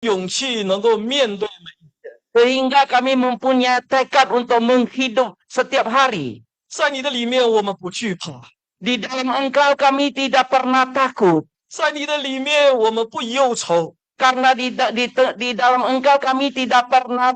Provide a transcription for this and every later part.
勇气能够面对。 Sehingga kami mempunyai tekad untuk menghidup setiap hari. 在你的里面，我们不惧怕； Di dalam Engkau kami tidak pernah takut. 在你的里面，我们不忧愁， Karena di dalam Engkau kami tidak pernah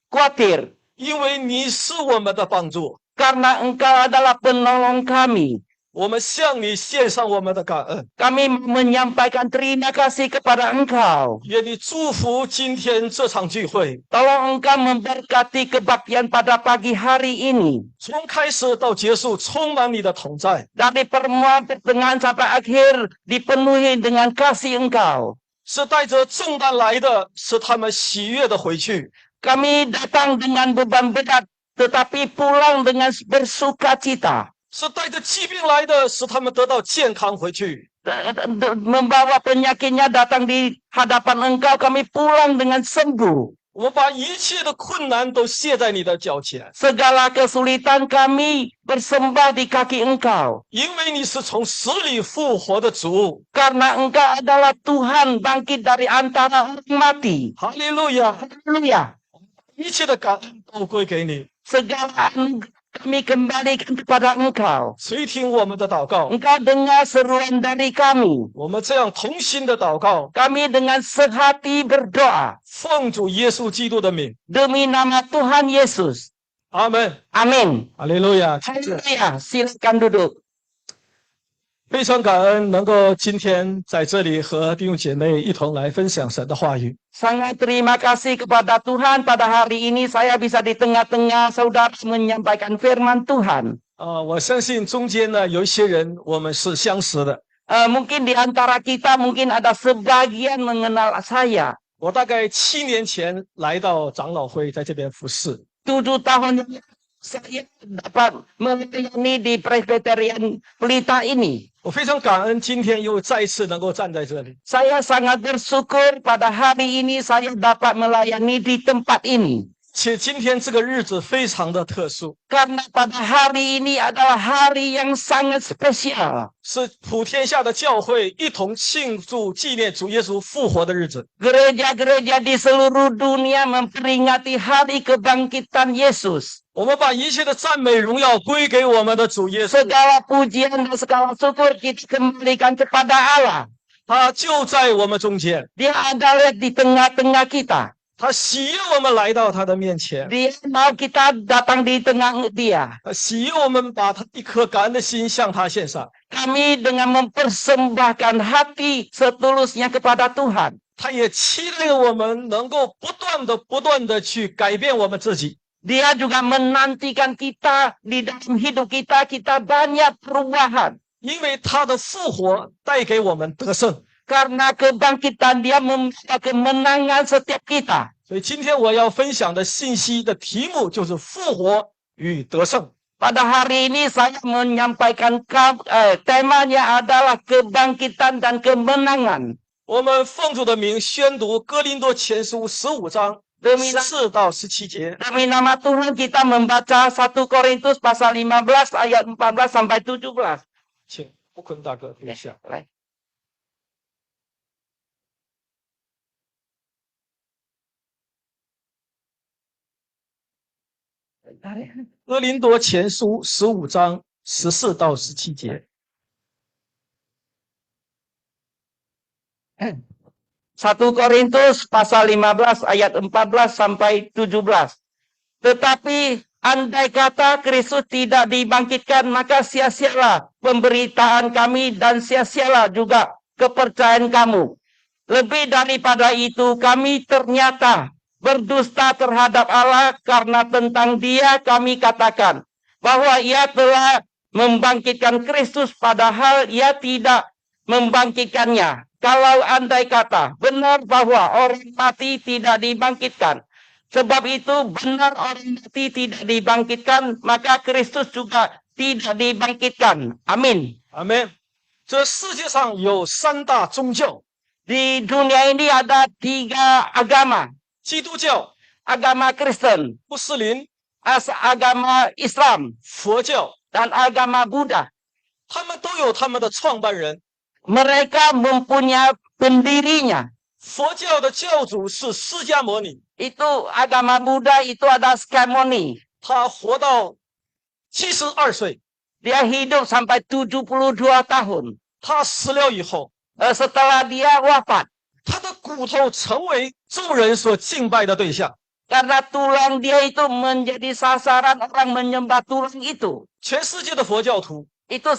khawatir. 因为你是我们的帮助。 Karena Engkau adalah penolong kami. 我们向你献上我们的感恩， Kami menyampaikan terima kasih kepada Engkau. 愿你祝福今天这场聚会， Tolong Engkau memberkati kebaktian pada pagi hari ini. 从开始到结束，充满你的同在。 Dari permulaan pertengahan sampai akhir dipenuhi dengan kasih Engkau. 是带着重担来的，使他们喜悦的回去； Kami datang dengan beban berat, tetapi pulang dengan bersuka cita. 是带着疾病来的，使他们得到健康回去。 Membawa penyakitnya datang di hadapan Engkau, kami pulang dengan sembuh. 我们把一切的困难都卸在你的脚前， Segala kesulitan kami bersembah di kaki Engkau. 因为你是从死里复活的主。 Karena Engkau adalah Tuhan bangkit dari antara orang mati. 哈利路亚！ Haleluya. 一切的感恩都归给你。 Segala anugerah kami kembalikan kepada Engkau. 垂听我们的祷告， Engkau dengar seruan dari kami. 我们这样同心的祷告， Kami dengan sehati berdoa 奉主耶稣基督的名， demi nama Tuhan Yesus. 阿门。 Amin. 哈利路亚！ Haleluya. Silakan duduk. 非常感恩能够今天在这里和弟兄姐妹一同来分享神的话语。 Sangat terima kasih kepada Tuhan pada hari ini saya bisa di tengah-tengah saudara menyampaikan firman Tuhan. 我相信中间呢有一些人我们是相识的。 Mungkin di antara kita mungkin ada sebagian mengenal saya. 我大概7年前来到长老会，在这边服侍。 7 tahun yang saya dapat melayani di Presbyterian Pelita ini. 我非常感恩今天又再一次能够站在这里。 Saya sangat bersyukur pada hari ini saya dapat melayani di tempat ini. 且今天这个日子非常的特殊， Karena pada hari ini adalah hari yang sangat spesial. 是普天下的教会一同庆祝纪念主耶稣复活的日子。 Gereja-gereja di seluruh dunia memperingati hari kebangkitan Yesus. 我们把一切的赞美荣耀归给我们的主耶稣， Segala pujian dan segala syukur kita kembalikan kepada Allah. 他就在我们中间， Dia adalah di tengah-tengah kita. 他喜悦我们来到他的面前， Dia mau kita datang di tengah dia. 他喜悦我们把他一颗感恩的心向他献上。 Kami dengan mempersembahkan hati setulusnya kepada Tuhan. 他也期待我们能够不断的去改变我们自己。 Dia juga menantikan kita di dalam hidup kita banyak perubahan. 因为他的复活带给我们得胜， Karena kebangkitan dia membawa kemenangan setiap kita. 所以今天我要分享的信息的题目就是复活与得胜。 Pada hari ini saya menyampaikan temanya adalah kebangkitan dan kemenangan. 我们奉主的名宣读哥林多前书15章14到17节。 Demi nama Tuhan kita membaca 1 Korintus pasal 15 ayat 14 sampai 17. 请吴坤大哥读一下。 来。哥林多前书15章14到17节。 1 Korintus pasal 15 ayat 14 sampai 17. Tetapi andai kata Kristus tidak dibangkitkan, maka sia-sialah pemberitaan kami dan sia-sialah juga kepercayaan kamu. Lebih daripada itu, kami ternyata berdusta terhadap Allah karena tentang Dia kami katakan bahwa Ia telah membangkitkan Kristus padahal Ia tidak membangkitkannya. Kalau andai kata benar bahwa orang mati tidak dibangkitkan, sebab itu benar orang mati tidak dibangkitkan, maka Kristus juga tidak dibangkitkan. Amin. 阿门。这世界上有3大宗教， Di dunia ini ada 3 agama. 基督教、 Agama Kristen, 穆斯林、 agama Islam, 佛教， dan agama Buddha. 他们都有他们的创办人。 Mereka mempunyai pendirinya. 佛教的教主是释迦牟尼， Itu agama Buddha itu ada Sakyamuni. 他活到72岁， Dia hidup sampai 72 tahun. 他死了以后， Setelah dia wafat. 他的骨头成为众人所敬拜的对象。 Karena tulang dia itu menjadi sasaran orang menyembah tulang itu. 全世界的佛教徒 Itu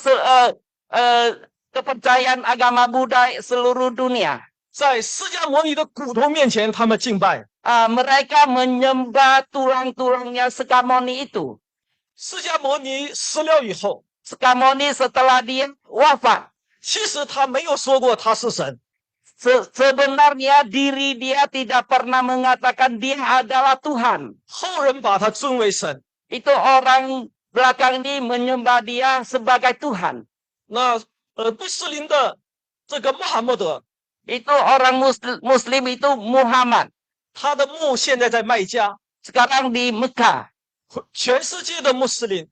kepercayaan agama Buddha seluruh dunia. 在释迦牟尼的骨头面前，他们敬拜。 Mereka menyembah tulang-tulangnya Sakyamuni itu. 释迦牟尼死了以后， Sakyamuni setelah dia wafat. 其实他没有说过他是神， Sebenarnya diri dia tidak pernah mengatakan dia adalah Tuhan. 后人把他尊为神。 Itu orang belakang ini menyembah dia sebagai Tuhan. 那穆斯林的这个穆罕默德， Itu orang Muslim itu Muhammad. 他的墓现在在麦加。 Sekarang di Mekah. 全世界的穆斯林，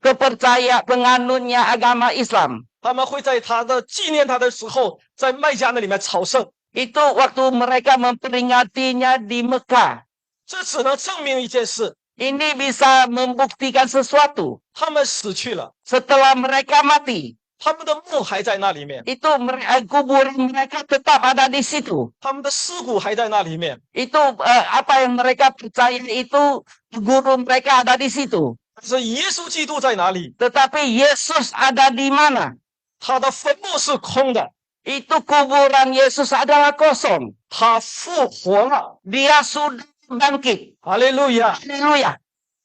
Kepercaya penganutnya agama Islam. 他们会在他的纪念他的时候，在麦加那里面朝圣。 Itu waktu mereka memperingatinya di Mekah. 这只能证明一件事： Ini bisa membuktikan sesuatu. 他们死去了， Setelah mereka mati, 他们的墓还在那里面， itu kuburan mereka tetap ada di situ. 他们的尸骨还在那里面。 Itu apa yang mereka percaya itu guru mereka ada di situ. 但是耶稣基督在哪里？ Tetapi Yesus ada di mana? 他的坟墓是空的， Itu kuburan Yesus adalah kosong. 他复活了。 Dia sudah bangkit. 哈利路亚！ Haleluya.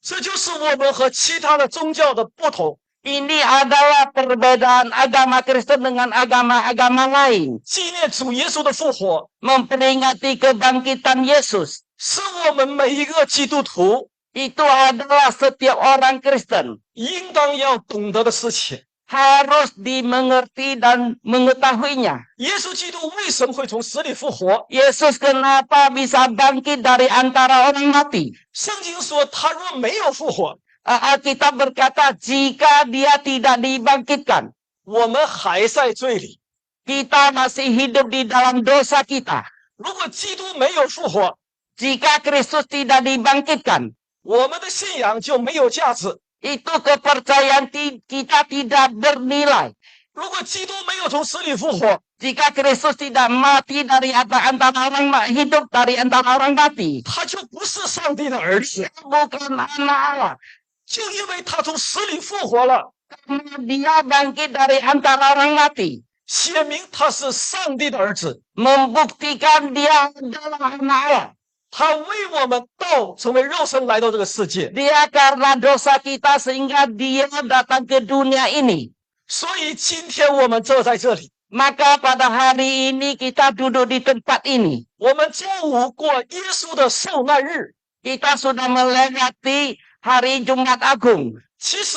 这就是我们和其他的宗教的不同。 Ini adalah perbedaan agama Kristen dengan agama-agama lain. 纪念主耶稣的复活， Memperingati kebangkitan Yesus. 是我们每一个基督徒 Itu adalah setiap orang Kristen 应当要懂得的事情。 harus dimengerti dan mengetahuinya. 耶稣基督为什么会从死里复活？ Yesus kenapa bisa bangkit dari antara orang mati? 圣经说，他若没有复活， Alkitab berkata, jika dia tidak dibangkitkan, 我们还在罪里。 kita masih hidup di dalam dosa kita. 如果基督没有复活， Jika Kristus tidak dibangkitkan, 我们的信仰就没有价值。 itu kepercayaan kita tidak bernilai. 如果基督没有从死里复活， Jika Kristus tidak mati dari antara orang hidup dari antara orang mati, 他就不是上帝的儿子。 bukan anak Allah. 就因为他从死里复活了， Karena dia bangkit dari antara orang mati, 写明他是上帝的儿子。 membuktikan dia adalah anak Allah. 他为我们道成为肉身来到这个世界， Dia karena dosa kita sehingga dia datang ke dunia ini. 所以今天我们坐在这里， Maka pada hari ini kita duduk di tempat ini. 我们中午过耶稣的受难日。 Kita sudah melewati hari Jumat Agung. 其实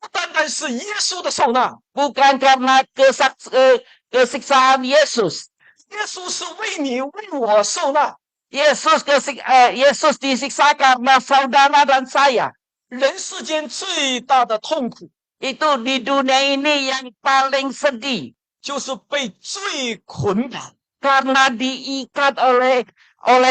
不单单是耶稣的受难， Bukan karena kesiksaan Yesus. 耶稣是为你为我受难。 Yesus disiksa karena saudara dan saya. 人世间最大的痛苦 Itu di dunia ini yang paling sedih. 就是被罪捆绑。 Karena diikat oleh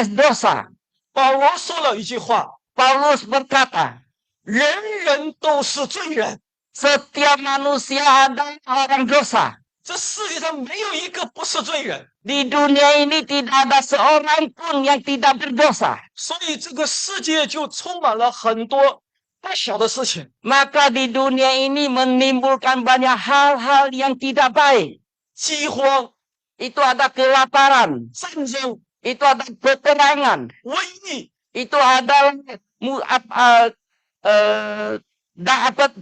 dosa. 保罗说了一句话： Paulus berkata, 人人都是罪人， setiap manusia adalah orang dosa. 这世界上没有一个不是罪人。 Di dunia ini tidak ada seorang pun yang tidak berdosa. 所以这个世界就充满了很多不小的事情， Maka di dunia ini menimbulkan banyak hal-hal yang tidak baik. 饥荒、 Itu ada kelaparan. 战争、 Itu ada peperangan. 瘟疫， Itu adalah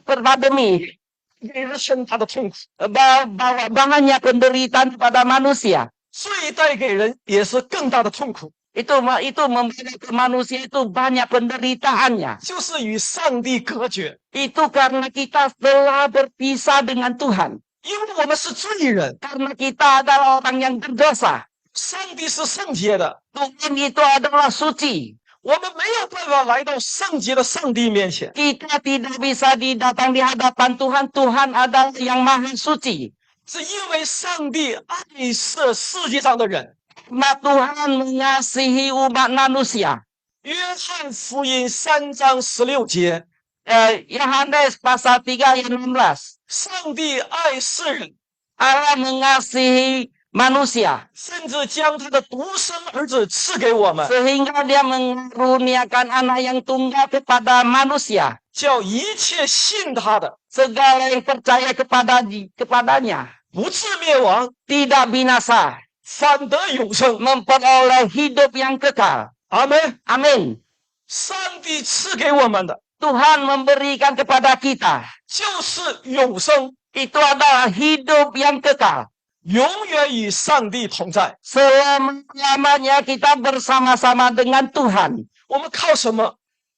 pandemi. 给人生他的痛苦， Bawa banyak penderitaan pada manusia. 罪带给人也是更大的痛苦， Itu membuat ke manusia itu banyak penderitaannya. 就是与上帝隔绝， Itu karena kita telah berpisah dengan Tuhan. 因为我们是罪人， Karena kita adalah orang yang berdosa. 上帝是圣洁的， Tuhan itu adalah suci. 我们没有办法来到圣洁的上帝面前。 Kita tidak bisa datang di hadapan Tuhan. Tuhan adalah yang maha suci. 是因为上帝爱这世界上的人。 Karena Tuhan mengasihi umat manusia. 约翰福音3章16节， Yohanes pasal 3 ayat 16. 上帝爱世人， Allah mengasihi manusia 甚至将他的独生儿子赐给我们， sehingga dia mengaruniakan anak yang tunggal kepada manusia, 叫一切信他的 segala yang percaya kepadanya 不至灭亡， tidak binasa, 反得永生。 memperoleh hidup yang kekal. 阿门。 Amin. 上帝赐给我们的 Tuhan memberikan kepada kita 就是永生， itu adalah hidup yang kekal. 永远与上帝同在。 Selama-lamanya kita bersama-sama dengan Tuhan. 我们靠什么？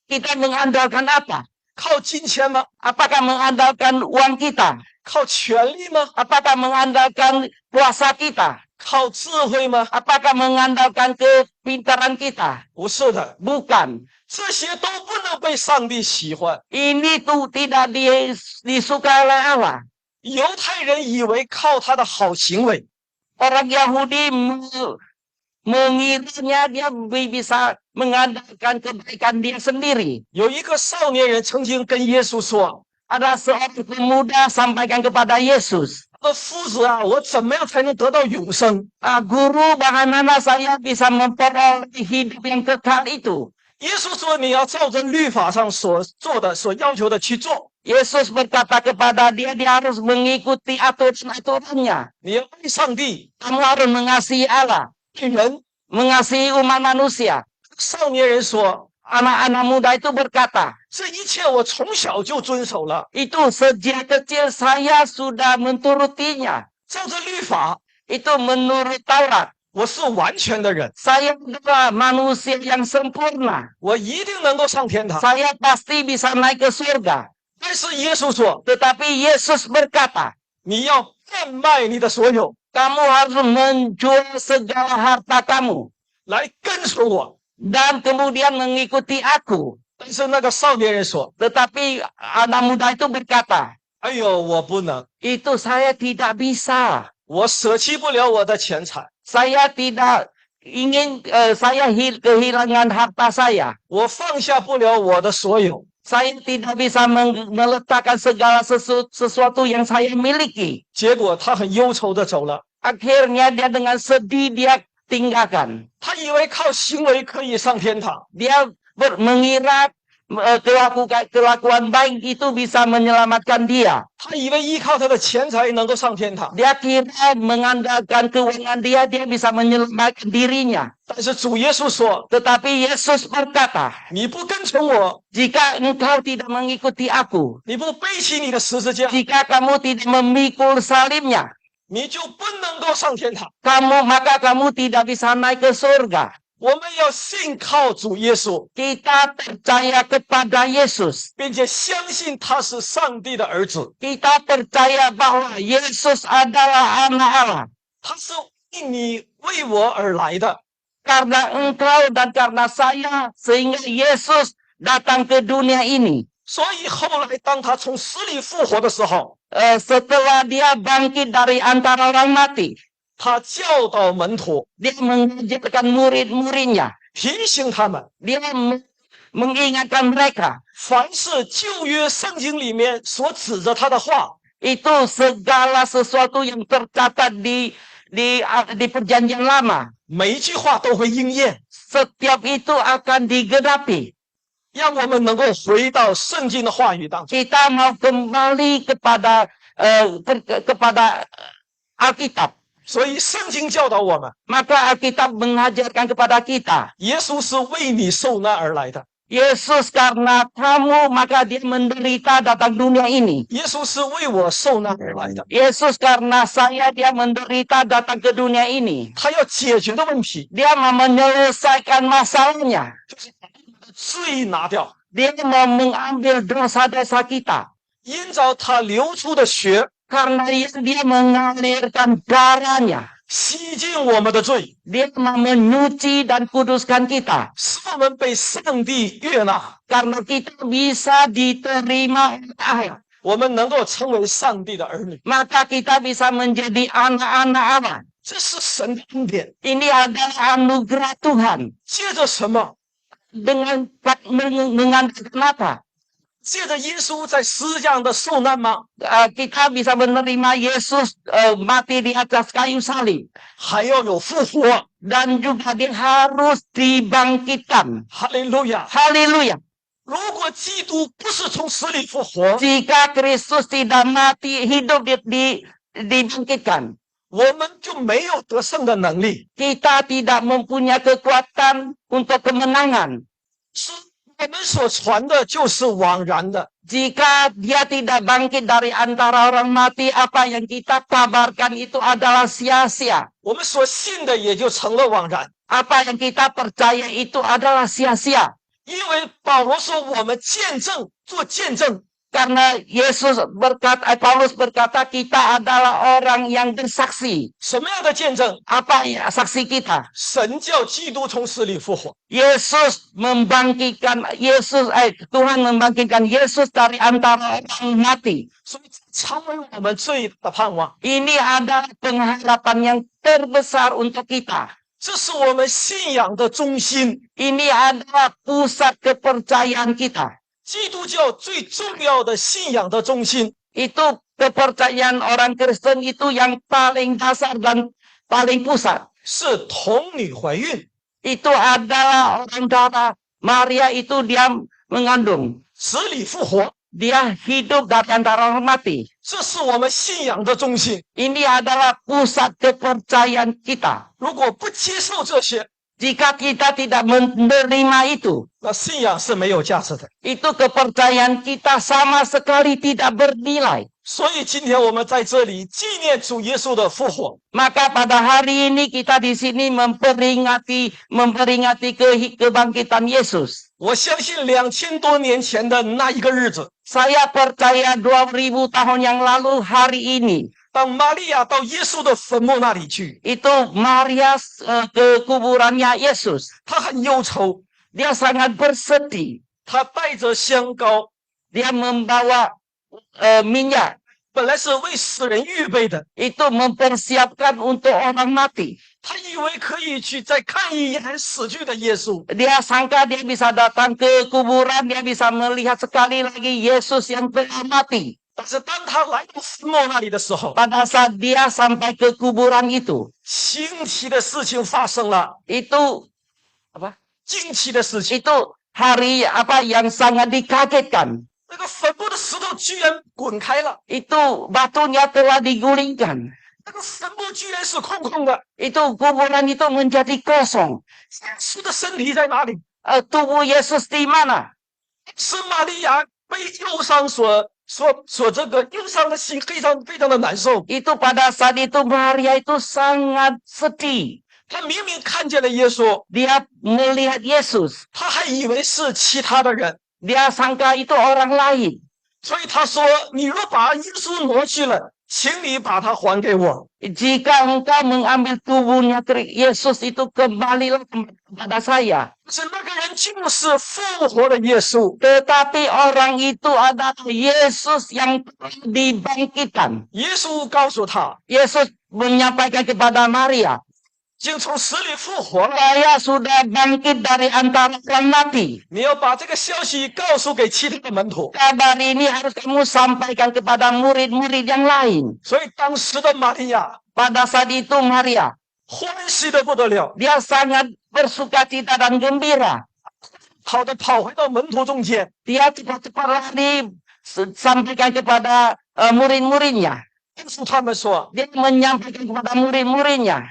Kita mengandalkan apa? 靠金钱吗？ Apakah mengandalkan uang kita? 靠权力吗？ Apakah mengandalkan kuasa kita? 靠智慧吗？ Apakah mengandalkan kepintaran kita? 不是的， Bukan. 这些都不能被上帝喜欢。 Ini tuh tidak disukai oleh Allah. 犹太人以为靠他的好行为， Orang Yahudi mengiranya dia bisa mengandalkan kebaikan dia sendiri. 有一个少年人曾经跟耶稣说 Ada seorang pemuda sampaikan kepada Yesus, ：“夫子啊，我怎么样才能得到永生 Guru, bagaimana saya bisa memperoleh hidup yang kekal itu?？” 耶稣说：“你要照着律法上所做的、所要求的去做。 Yesus berkata kepada dia, dia harus mengikuti aturan-aturannya. 你要爱上帝， Kamu harus mengasihi Allah, 爱人。 mengasihi umat manusia. ” 少年人说 Anak-anak muda itu berkata,：“ 这一切我从小就遵守了， itu sejak kecil saya sudah menturutinya. 照着律法， Itu menurut Taurat. 我是完全的人， Saya adalah manusia yang sempurna. 我一定能够上天堂。 Saya pasti bisa naik ke surga. ” 但是耶稣说 Tetapi Yesus berkata,：“ 你要变卖你的所有， kamu harus menjual segala harta kamu 来跟随我。 dan kemudian mengikuti aku. ” 但是那个少年人说 Tetapi anak muda itu berkata,：“ 哎呦，我不能， itu saya tidak bisa. 我舍弃不了我的钱财， Saya tidak ingin saya kehilangan harta saya. 我放下不了我的所有。 Saya tidak bisa meletakkan segala sesuatu yang saya miliki. ” 结果他很忧愁的走了。 Akhirnya dia dengan sedih dia tinggalkan. 他以为靠行为可以上天堂， Dia mengira kelakuan baik itu bisa menyelamatkan dia. 他以为依靠他的钱财能够上天堂。 Dia kira mengandalkan keuangan dia bisa menyelamatkan dirinya. 但是主耶稣说 Tetapi Yesus berkata,：“ 你不跟从我， jika engkau tidak mengikuti aku, 你不背起你的十字架， jika kamu tidak memikul salibnya, 你就不能够上天堂。 maka kamu tidak bisa naik ke surga. 我们要信靠主耶稣， Kita percaya kepada Yesus. 并且相信他是上帝的儿子， Kita percaya bahwa Yesus adalah anak Allah. 他是为你为我而来的。 Karena engkau dan karena saya, sehingga Yesus datang ke dunia ini. 所以后来当他从死里复活的时候， Setelah dia bangkit dari antara orang mati, 他教导门徒， dia mengajarkan murid-muridnya. 提醒他们， Dia mengingatkan mereka. 凡是旧约圣经里面所指着他的话， Itu segala sesuatu yang tercatat di perjanjian lama. 每一句话都会应验， Setiap itu akan digenapi. 让我们能够回到圣经的话语当中。 Kita mau kembali kepada Alkitab. 所以圣经教导我们， Maka Alkitab mengajarkan kepada kita. 耶稣是为你受难而来的， Yesus karena kamu maka dia menderita datang dunia ini. 耶稣是为我受难而来的。 Yesus karena saya dia menderita datang ke dunia ini. 他要解决的问题 Dia mau menyelesaikan masalahnya. 就是把我们的罪拿掉， Dia mau mengambil dosa-dosa kita. 因着他流出的血 Karena dia mengalirkan darahnya. 洗净我们的罪， Dia mau menyuci dan kuduskan kita. 使我们被上帝悦纳。 Karena kita bisa diterima oleh 我们能够成为上帝的儿女， maka kita bisa menjadi anak-anak Allah. 这是神的恩典。 Ini adalah anugerah Tuhan. 借着什么？ Dengan mengandalkan apa? 借着耶稣在十字架上的受难吗？ Kita bisa menerima Yesus mati di atas kayu salib. 还要有复活。 Dan juga dia harus dibangkitkan. 哈利路亚！ Haleluya. 如果基督不是从死里复活， Jika Kristus tidak mati, hidup dibangkitkan, 我们就没有得胜的能力。 kita tidak mempunyai kekuatan untuk kemenangan. 是我们所传的就是枉然的。 Jika dia tidak bangkit dari antara orang mati, apa yang kita kabarkan itu adalah sia-sia. 我们所信的也就成了枉然。 Apa yang kita percaya itu adalah sia-sia. 因为保罗说我们见证，做见证。 Karena Paulus berkata kita adalah orang yang bersaksi. 什么样的见证？ Apa ya saksi kita? 神叫基督从死里复活。 Tuhan membangkitkan Yesus dari antara orang mati. 所以成为我们最的盼望。 Ini adalah pengharapan yang terbesar untuk kita. 这是我们信仰的中心。 Ini adalah pusat kepercayaan kita. 基督教最重要的信仰的中心。 Itu kepercayaan orang Kristen itu yang paling dasar dan paling pusat. 是童女怀孕， Itu adalah orang darah Maria itu dia mengandung. 死里复活， Dia hidup dari antara orang mati. 这是我们信仰的中心。 Ini adalah pusat kepercayaan kita. 如果不接受这些， Jika kita tidak menerima itu, 那信仰是没有价值的。 itu kepercayaan kita sama sekali tidak bernilai. 所以今天我们在这里纪念主耶稣的复活。 Maka pada hari ini kita di sini memperingati kebangkitan Yesus. 我相信2000多年前的那一个日子， Saya percaya 2000 tahun yang lalu hari ini, 当玛利亚到耶稣的坟墓那里去， itu Maria ke kuburannya Yesus. 她很忧愁， Dia sangat bersedih. 她带着香膏， Dia membawa minyak. 本来是为死人预备的， Itu mempersiapkan untuk orang mati. 她以为可以去再看一眼死去的耶稣。 Dia sangka dia bisa datang ke kuburan, dia bisa melihat sekali lagi Yesus yang telah mati. 但是当她来到坟墓那里的时候， Pada saat dia sampai ke kuburan itu, 惊奇的事情发生了。 itu apa? 惊奇的事情， Itu hari apa yang sangat dikagetkan. 那个坟墓的石头居然滚开了， Itu batunya telah digulingkan. 那个坟墓居然是空空的。 Itu kuburan itu menjadi kosong. 耶稣的身体在哪里？ Tubuh Yesus di mana? 是玛利亚被忧伤所这个忧伤的心非常非常的难受。 Itu pada saat itu Maria itu sangat sedih. 她明明看见了耶稣， Dia melihat Yesus. 她还以为是其他的人， Dia sangka itu orang lain. 所以她说：“你若把耶稣挪去了，请你把他还给我。” Jika engkau mengambil tubuhnya Yesus itu kembalilah kepada saya. 是那个人就是复活的耶稣。 Tetapi orang itu adalah Yesus yang dibangkitkan. 耶稣告诉他， Yesus menyampaikan kepada Maria, 已经从死里复活了。 saya sudah bangkit dari antara orang mati. 你要把这个消息告诉给其他的门徒。 Kabar ini harus kamu sampaikan kepada murid-murid yang lain. 所以当时的玛利亚 Pada saat itu Maria, 欢喜的不得了， dia sangat bersukacita dan gembira. 跑回到门徒中间， Dia cepat-cepat lari sampaikan kepada murid-muridnya. 告诉他们说， Dia menyampaikan kepada murid-muridnya,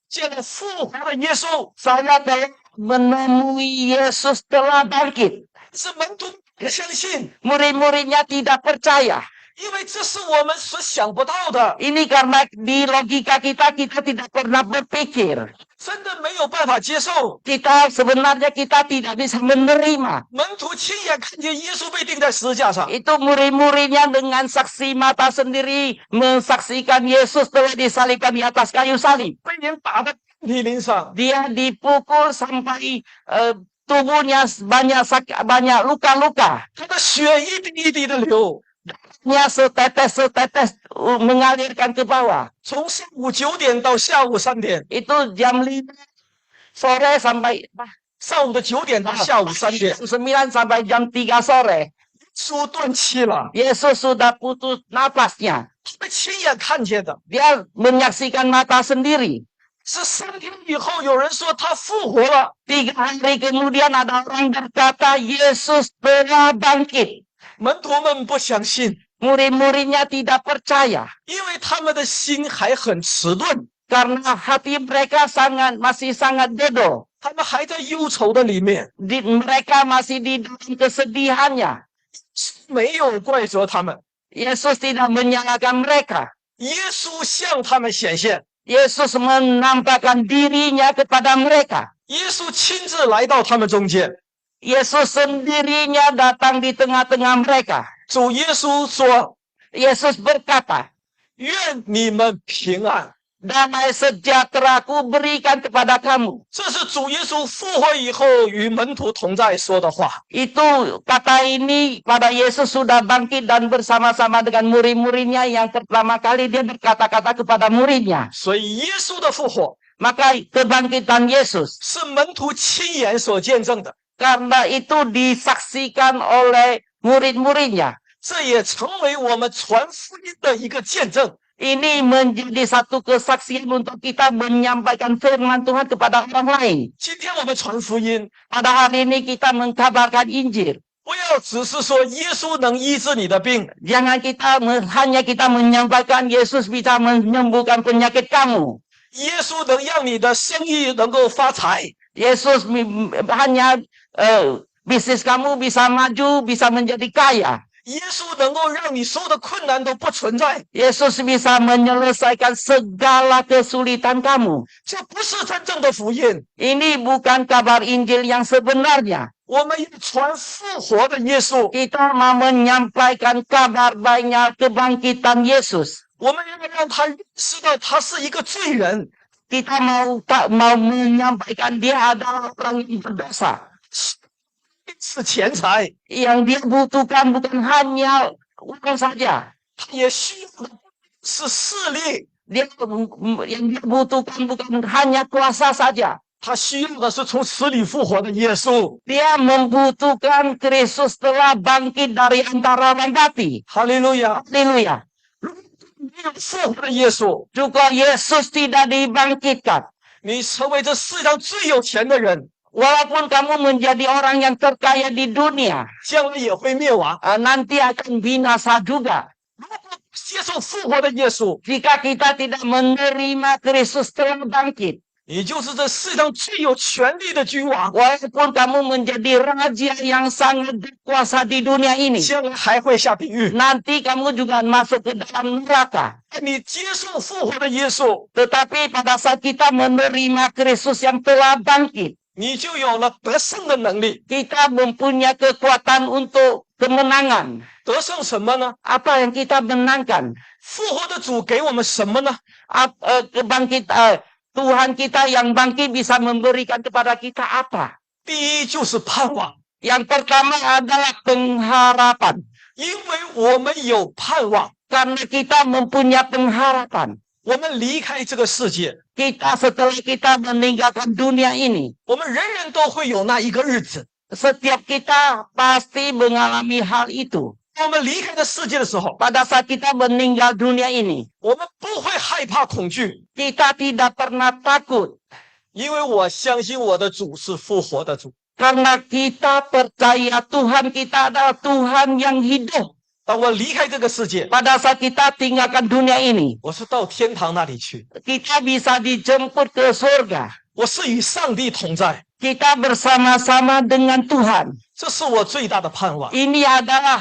见了复活的耶稣。 saya telah menemui Yesus telah bangkit. 是门徒不相信， Murid-muridnya tidak percaya. 因为这是我们所想不到的， Ini karena di logika kita tidak pernah berpikir. 真的没有办法接受。 Sebenarnya kita tidak bisa menerima. 门徒亲眼看见耶稣被钉在十字架上， Itu murid-muridnya dengan saksi mata sendiri mensaksikan Yesus telah disalibkan di atas kayu salib. 被人打在泥泞上， Dia dipukul sampai tubuhnya banyak luka-luka. 他的血一滴一滴的流。Nya setetes-setetes mengalirkan ke bawah. 从上午9点到下午3点， Itu jam 5 sore sampai 上午的9点到下午3点， jam 9 sampai jam 3 sore. 书断气了， Yesus sudah putus napasnya. 他们亲眼看见的。 Dia menyaksikan mata sendiri. 是3天以后，有人说他复活了， 3 hari kemudian ada orang berkata Yesus telah bangkit. 门徒们不相信， Murid-muridnya tidak percaya 因为他们的心还很迟钝， karena hati mereka masih sangat bodoh. 他们还在忧愁的里面， Mereka masih di dalam kesedihannya. 没有怪责他们。 Yesus tidak menyalahkan mereka. 耶稣向他们显现， Yesus menampakkan dirinya kepada mereka. 耶稣亲自来到他们中间。 Yesus sendirinya datang di tengah-tengah mereka. 主耶稣说 Yesus berkata,：“ 愿你们平安。 damai sejahtera ku berikan kepada kamu.” ”这是主耶稣复活以后与门徒同在说的话。 Itu kata ini pada Yesus sudah bangkit dan bersama-sama dengan murid-muridnya yang pertama kali dia berkata-kata kepada muridnya. 所以耶稣的复活 Maka kebangkitan Yesus 是门徒亲眼所见证的， karena itu disaksikan oleh murid-muridnya. 这也成为我们传福音的一个见证。 Ini menjadi satu kesaksian untuk kita menyampaikan firman Tuhan kepada orang lain. 今天我们传福音， Pada hari ini kita mengkabarkan Injil. 不要只是说耶稣能医治你的病， Jangan hanya kita menyampaikan Yesus bisa menyembuhkan penyakit kamu. 耶稣能让你的生意能够发财， Yesus hanya bisnis kamu bisa maju, bisa menjadi kaya. 耶稣能够让你所有的困难都不存在。 Yesus bisa menyelesaikan segala kesulitan kamu. 这不是真正的福音。 Ini bukan kabar Injil yang sebenarnya. 我们要传复活的耶稣， Kita mau menyampaikan kabar baiknya kebangkitan Yesus. 我们要让他认识到他是一个罪人， Kita mau menyampaikan dia adalah orang yang berdosa. 是钱财， Yang dia butuhkan bukan hanya uang saja. 他也需要的是势力， Yang dia butuhkan bukan hanya kuasa saja. 他需要的是从死里复活的耶稣。 Dia membutuhkan Kristus telah bangkit dari antara orang mati. 哈利路亚！ Haleluya. 没有复活的耶稣， Juga Yesus tidak dibangkitkan. 你成为这世上最有钱的人， Walaupun kamu menjadi orang yang terkaya di dunia, 将来也会灭亡。 nanti akan binasa juga. 如果不接受复活的耶稣， Jika kita tidak menerima Kristus telah bangkit. 你就是这世上最有权力的君王， Walaupun kamu menjadi raja yang sangat berkuasa di dunia ini, 将来还会下地狱。 nanti kamu juga masuk ke dalam neraka. 你接受复活的耶稣， Tetapi pada saat kita menerima Kristus yang telah bangkit, 你就有了得胜的能力。 kita mempunyai kekuatan untuk kemenangan. 得胜什么呢？ Apa yang kita menangkan? 复活的主给我们什么呢？ Tuhan kita yang bangkit bisa memberikan kepada kita apa? 第一就是盼望， Yang pertama adalah pengharapan. 因为我们有盼望， Karena kita mempunyai pengharapan. 我们离开这个世界， Setelah kita meninggalkan dunia ini, 我们人人都会有那一个日子。 setiap kita pasti mengalami hal itu. 我们离开这世界的时候， Pada saat kita meninggal dunia ini, 我们不会害怕恐惧， kita tidak pernah takut. 因为我相信我的主是复活的主。 Karena kita percaya Tuhan kita adalah Tuhan yang hidup. 当我离开这个世界， Pada saat kita tinggalkan dunia ini, 我是到天堂那里去， kita bisa dijemput ke surga. 我是与上帝同在， Kita bersama-sama dengan Tuhan. 这是我最大的盼望， Ini adalah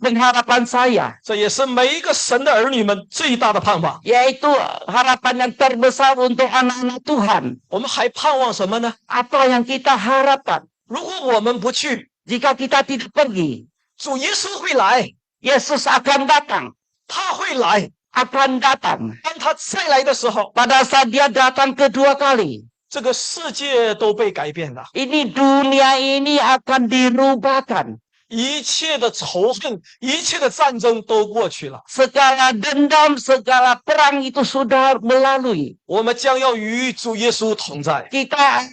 pengharapan saya, 这也是每一个神的儿女们最大的盼望。 yaitu harapan yang terbesar untuk anak-anak Tuhan. 我们还盼望什么呢？ Apa yang kita harapkan? 如果我们不去， Jika kita tidak pergi, 主耶稣会来， Yesus akan datang, 他会来。 akan datang. 当他再来的时候， Pada saat dia datang kedua kali, 这个世界都被改变了， ini dunia ini akan dirubahkan. 一切的仇恨、一切的战争都过去了， Segala dendam, segala perang itu sudah melalui. 我们将要与主耶稣同在。 Kita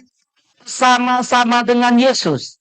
sama-sama dengan Yesus.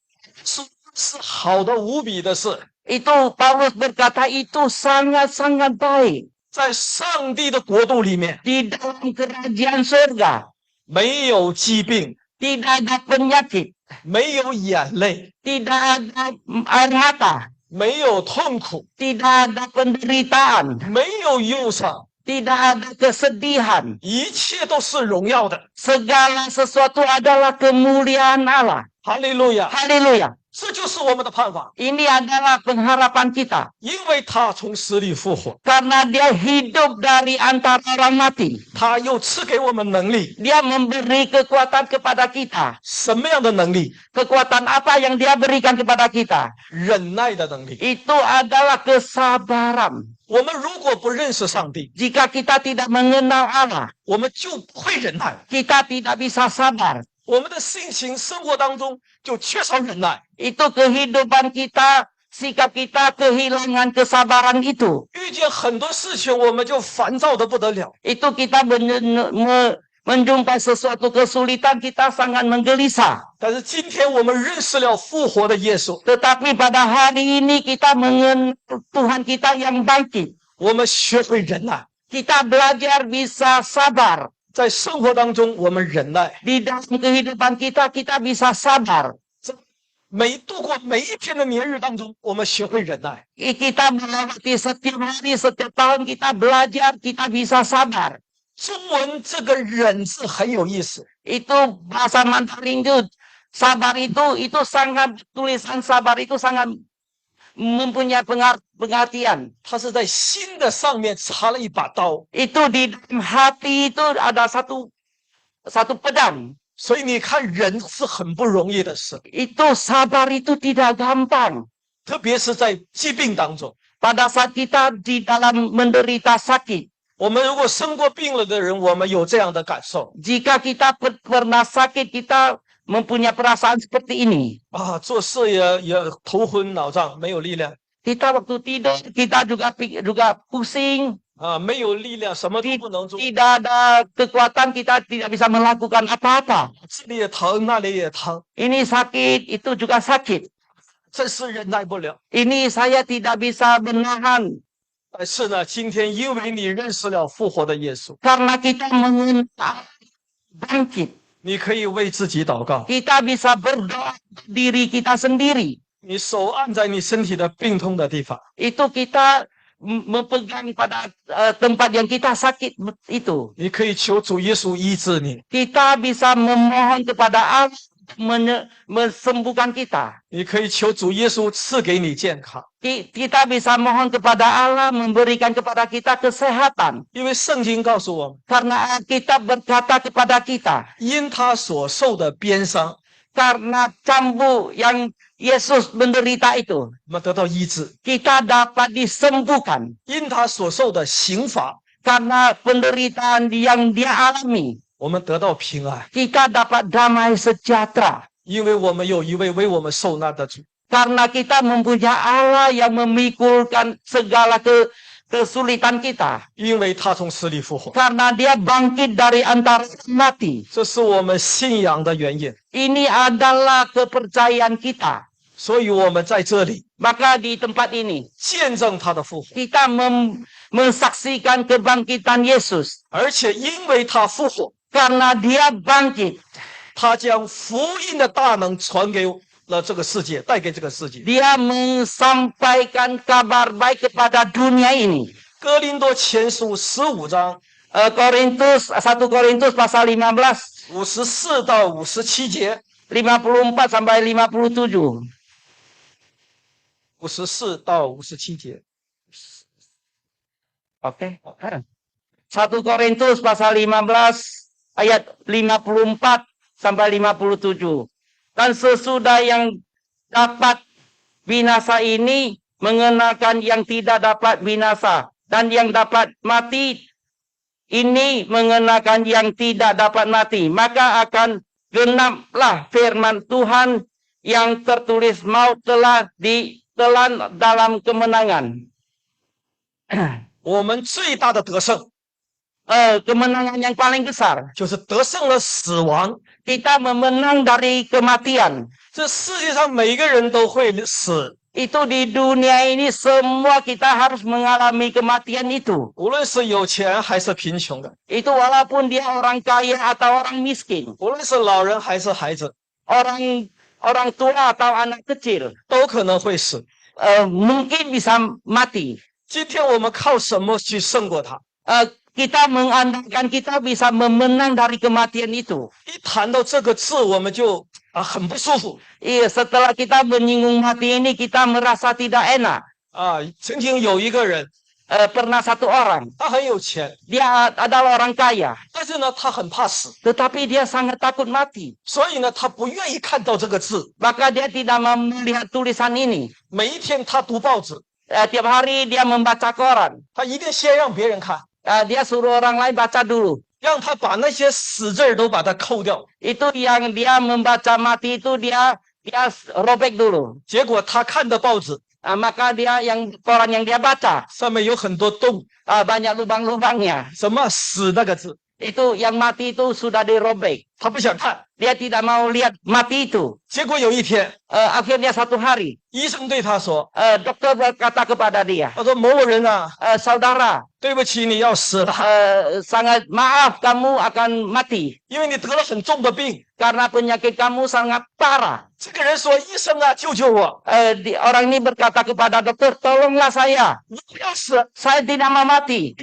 是好的无比的事， Itu Paulus berkata itu sangat-sangat baik. 在上帝的国度里面， Di dalam kerajaan surga 没有疾病， tidak ada penyakit, 没有眼泪， tidak ada air mata, 没有痛苦， tidak ada penderitaan, 没有忧伤， tidak ada kesedihan. 一切都是荣耀的。 Segala sesuatu adalah kemuliaan Allah. 哈利路亚！ Haleluya. 这就是我们的盼望， Ini adalah pengharapan kita. 因为他从死里复活， Karena dia hidup dari antara orang mati. 他又赐给我们能力。 Dia memberi kekuatan kepada kita. 什么样的能力？ Kekuatan apa yang dia berikan kepada kita? 忍耐的能力。 Itu adalah kesabaran. 我们如果不认识上帝， Jika kita tidak mengenal Allah, 我们就不会忍耐。 kita tidak bisa sabar. 我们的性情生活当中就缺少忍耐， Itu kehidupan kita, sikap kita kehilangan kesabaran itu. 遇见很多事情我们就烦躁的不得了。 Itu kita menjumpai sesuatu kesulitan, kita sangat menggelisah. 但是今天我们认识了复活的耶稣， Tetapi pada hari ini kita mengenal Tuhan kita yang bangkit. 我们学会忍耐， Kita belajar bisa sabar. 在生活当中我们忍耐， Di dalam kehidupan kita, kita bisa sabar. 度过每一天的年日当中，我们学会忍耐。 Kita melewati setiap hari, setiap tahun kita belajar, kita bisa sabar. 中文这个忍字很有意思， Itu bahasa Mandarin itu, sabar itu sangat, tulisan sabar itu sangat mempunyai pengertian. 它是在心的上面插了一把刀， Itu di dalam hati itu ada satu pedang. 所以你看忍是很不容易的事， Itu sabar itu tidak gampang. 特别是在疾病当中。 Pada saat kita di dalam menderita sakit. 我们如果生过病了的人，我们有这样的感受 Jika kita pernah sakit, kita mempunyai perasaan seperti ini. 啊，做事也头昏脑胀，没有力量 Kita waktu tidur, kita juga pusing. 啊，没有力量，什么都不能做， Tidak ada kekuatan, kita tidak bisa melakukan apa-apa. 这里也疼，那里也疼， Ini sakit, itu juga sakit. 真是忍耐不了。 Ini saya tidak bisa menahan. 但是呢，今天因为你认识了复活的耶稣， Karena kita mengenal bangkit. 你可以为自己祷告， Kita bisa berdoa diri kita sendiri. 你手按在你身体的病痛的地方， Itu kita memegang pada tempat yang kita sakit itu. 你可以求主耶稣医治你， Kita bisa memohon kepada Allah mesembuhkan kita. 你可以求主耶稣赐给你健康， Kita bisa mohon kepada Allah memberikan kepada kita kesehatan. 因为圣经告诉我们， Karena kita berkata kepada kita, 因他所受的鞭伤， karena cambuk yang Yesus menderita itu, 我们得到医治； kita dapat disembuhkan. 因他所受的刑罚， Karena penderitaan yang dia alami, 我们得到平安。 kita dapat damai sejahtera. 因为我们有一位为我们受难的主， Karena kita mempunyai Allah yang memikulkan segala kesulitan kita. 因为他从死里复活， Karena dia bangkit dari antara mati. 这是我们信仰的原因。 Ini adalah kepercayaan kita. 所以我们在这里 Maka di tempat ini, 见证他的复活， kita mensaksikan kebangkitan Yesus. 而且因为他复活， Karena dia bangkit, 他将福音的大能传给了这个世界，带给这个世界。 dia menyampaikan kabar baik kepada dunia ini. 哥林多前书15章 1 Korintus pasal 15, 54到57节， 54 sampai 57. 54到57节。 Oke. 1 Korintus pasal 15 ayat 54 sampai 57. Dan sesudah yang dapat binasa ini mengenalkan yang tidak dapat binasa, dan yang dapat mati ini mengenakan yang tidak dapat mati. Maka akan genaplah firman Tuhan yang tertulis, maut telah telan dalam kemenangan. 我们最大的得胜 Kemenangan yang paling besar. 就是得胜了死亡。 Kita memenang dari kematian. 这世界上每一个人都会死， Itu di dunia ini semua kita harus mengalami kematian itu. 无论是有钱还是贫穷的， Itu walaupun dia orang kaya atau orang miskin. 无论是老人还是孩子， Orang tua atau anak kecil. 都可能会死。 Mungkin bisa mati. 今天我们靠什么去胜过他？ Kita mengandalkan kita bisa memenang dari kematian itu. 一谈到这个字，我们就很不舒服 Iya, setelah kita menyinggung mati ini, kita merasa tidak enak. 啊。曾经有一个人， Pernah satu orang, 他很有钱， dia adalah orang kaya, 但是呢，他很怕死， tetapi dia sangat takut mati. 所以呢，他不愿意看到这个字。 Maka dia tidak mau melihat tulisan ini. 每一天他读报纸， Tiap hari dia membaca koran. 他一定先让别人看， Dia suruh orang lain baca dulu. 让他把那些死字儿都把它扣掉。 Itu yang dia membaca mati itu dia robek dulu. 结果他看的报纸 Maka dia koran yang dia baca 上面有很多洞， banyak lubang-lubangnya. 什么死那个字， Itu yang mati itu sudah dirobek. 他不想看。 Dia tidak mau lihat mati itu. 结果有一天， Akhirnya satu hari, 医生对他说 dokter berkata kepada dia, 他说某某人啊， saudara, 对不起，你要死了， sangat maaf kamu akan mati 因为你得了很重的病。 karena penyakit kamu sangat parah. 这个人说：“医生啊，救救我， Orang ini berkata kepada dokter, tolonglah saya 我不要死， tidak mau mati.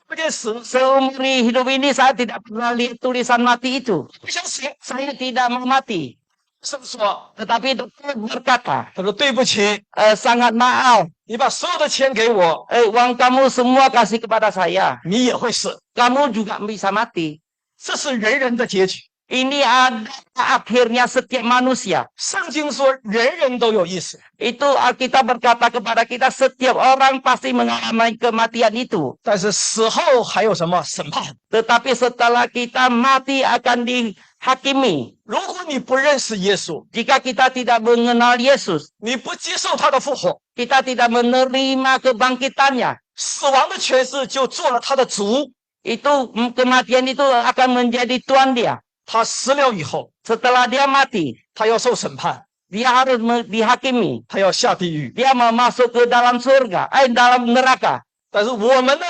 不见死， Seumur hidup ini saya tidak pernah lihat tulisan mati itu. 不想死。” Saya tidak mau mati. 医生说 Tetapi dokter berkata, 他说对不起， sangat maaf, 你把所有的钱给我， uang kamu semua kasih kepada saya. 你也会死。 Kamu juga bisa mati. 这是人人的结局。 Ini adalah akhirnya setiap manusia. 圣经说人人都有意思， Itu Alkitab berkata kepada kita, setiap orang pasti mengalami kematian itu. 但是死后还有什么审判？ Tetapi setelah kita mati akan dihakimi. 如果你不认识耶稣， Jika kita tidak mengenal Yesus, 你不接受他的复活， kita tidak menerima kebangkitannya, 死亡的权势就做了他的主。 itu kematian itu akan menjadi tuan dia. 他死了以后， Setelah dia mati, 他要受审判， dia harus dihakimi. 他要下地狱。 Dia mau masuk ke dalam surga, dalam neraka. 但是我们呢？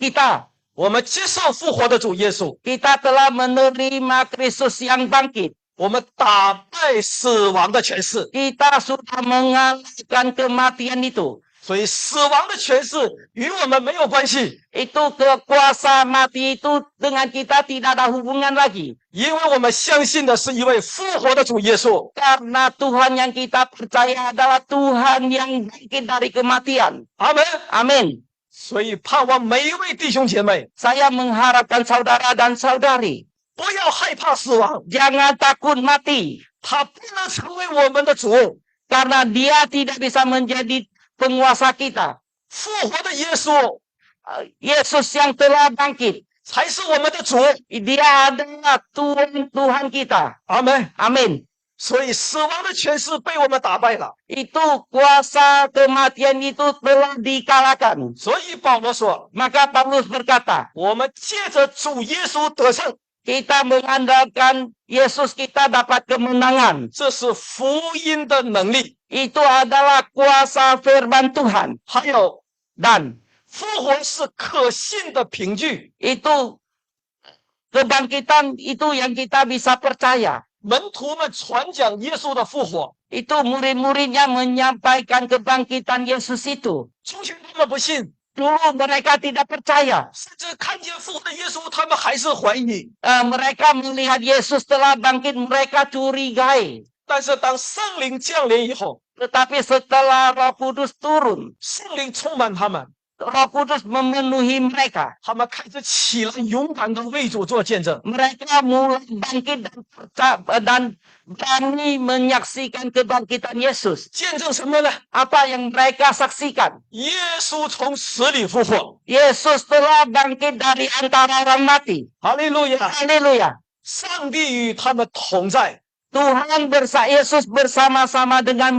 Kita 我们接受复活的主耶稣， Kita telah menerima Kristus yang bangkit. 我们打败死亡的权势。 Kita sudah mengalahkan kematian itu. 所以死亡的权势与我们没有关系， Itu kekuasaan mati itu dengan kita tidak ada hubungan lagi. 因为我们相信的是一位复活的主耶稣。 Karena Tuhan yang kita percaya adalah Tuhan yang bangkit dari kematian. 阿门。 Amin. 所以盼望每一位弟兄姐妹 Saya mengharapkan saudara dan saudari, 不要害怕死亡， jangan takut mati. 他不能成为我们的主。 Karena dia tidak bisa menjadi penguasa kita. 复活的耶稣 Yesus yang telah bangkit. 才是我们的主。 Dia adalah Tuhan kita. 阿门。 Amin. 所以死亡的权势被我们打败了。 Itu kuasa kematian itu telah dikalahkan. 所以保罗说， Maka Paulus berkata, 我们借着主耶稣得胜， kita mengandalkan Yesus kita dapat kemenangan. 这是福音的能力。 Itu adalah kuasa firman Tuhan. 还有 Dan 复活是可信的凭据。 itu kebangkitan itu yang kita bisa percaya. 门徒们传讲耶稣的复活， Itu murid-muridnya menyampaikan kebangkitan Yesus itu. 从前他们不信， Dulu mereka tidak percaya. 甚至看见复活的耶稣，他们还是怀疑。 Mereka melihat Yesus telah bangkit, mereka curigai. 但是当圣灵降临以后， Tetapi setelah Roh Kudus turun, 圣灵充满他们， Roh Kudus memenuhi mereka. 他们开始起来，勇敢的为主做见证。 Mereka mulai bangkit dan berani menyaksikan kebangkitan Yesus. 见证什么呢？ Apa yang mereka saksikan? 耶稣从死里复活。 Yesus telah bangkit dari antara orang mati. 哈利路亚！ Haleluya. 上帝与他们同在， Yesus bersama-sama dengan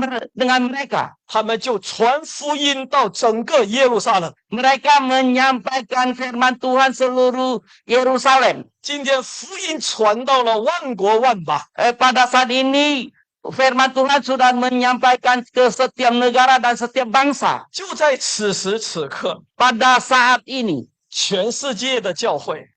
mereka. 他们就传福音到整个耶路撒冷。 Mereka menyampaikan firman Tuhan seluruh Yerusalem. 今天福音传到了万国万邦， Pada saat ini firman Tuhan sudah menyampaikan ke setiap negara dan setiap bangsa. 就在此时此刻， Pada saat ini 全世界的教会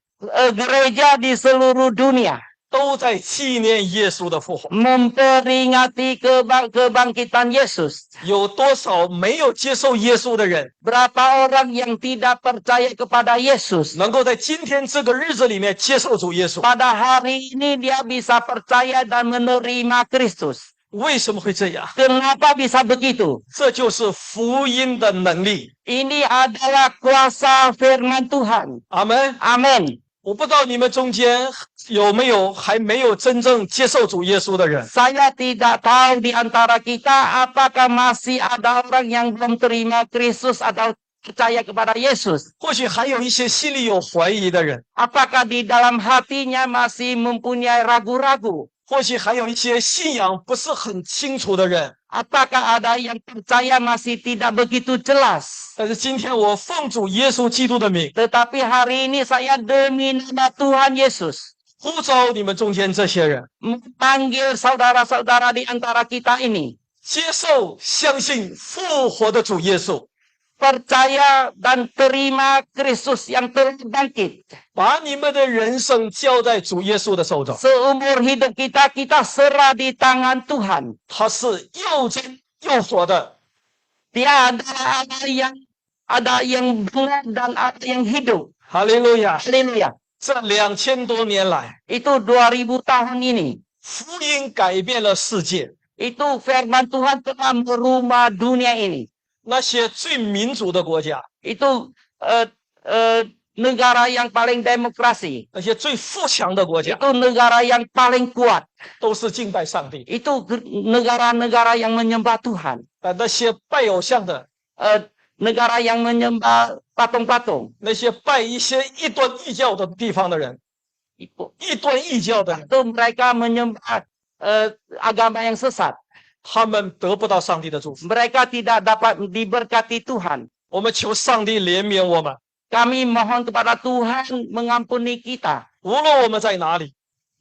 gereja di seluruh dunia 都在纪念耶稣的复活。 memperingati kebangkitan Yesus. 有多少没有接受耶稣的人， Berapa orang yang tidak percaya kepada Yesus? 能够在今天这个日子里面接受主耶稣？ Pada hari ini dia bisa percaya dan menerima Kristus. 为什么会这样？ Kenapa bisa begitu? 这就是福音的能力。 Ini adalah kuasa firman Tuhan. 阿门。 Amin. 我不知道你们中间有没有还没有真正接受主耶稣的人。 Saya tidak tahu di antara kita apakah masih ada orang yang belum terima Kristus atau percaya kepada Yesus. 或许还有一些心里有怀疑的人， Apakah di dalam hatinya masih mempunyai ragu-ragu? 或许还有一些信仰不是很清楚的人。 Apakah ada yang percaya masih tidak begitu jelas? 但是今天我奉主耶稣基督的名， Tetapi hari ini saya demi nama Tuhan Yesus 呼召你们中间这些人， memanggil saudara-saudara di antara kita ini 接受、相信复活的主耶稣， percaya dan terima Kristus yang telah bangkit. 把你们的人生交在主耶稣的手中。 Seumur hidup kita serah di tangan Tuhan. 他是又真又活的， Dia adalah ada yang benar dan ada yang hidup. 哈利路亚！ Haleluya. 这2000多年来， Itu 2000 tahun ini. 福音改变了世界。 Itu firman Tuhan telah merubah dunia ini. 那些最民主的国家， Itu negara yang paling demokrasi. 那些最富强的国家， Itu negara yang paling kuat. 都是敬拜上帝。 Itu negara-negara yang menyembah Tuhan. 那些拜偶像的， Negara yang menyembah patung-patung. 那些拜一些异端异教的地方的人， Itu 异端异教的人， mereka menyembah agama yang sesat. 他们得不到上帝的祝福。 Mereka tidak dapat diberkati Tuhan. 我们求上帝怜悯我们， Kami mohon kepada Tuhan mengampuni kita. 无论我们在哪里，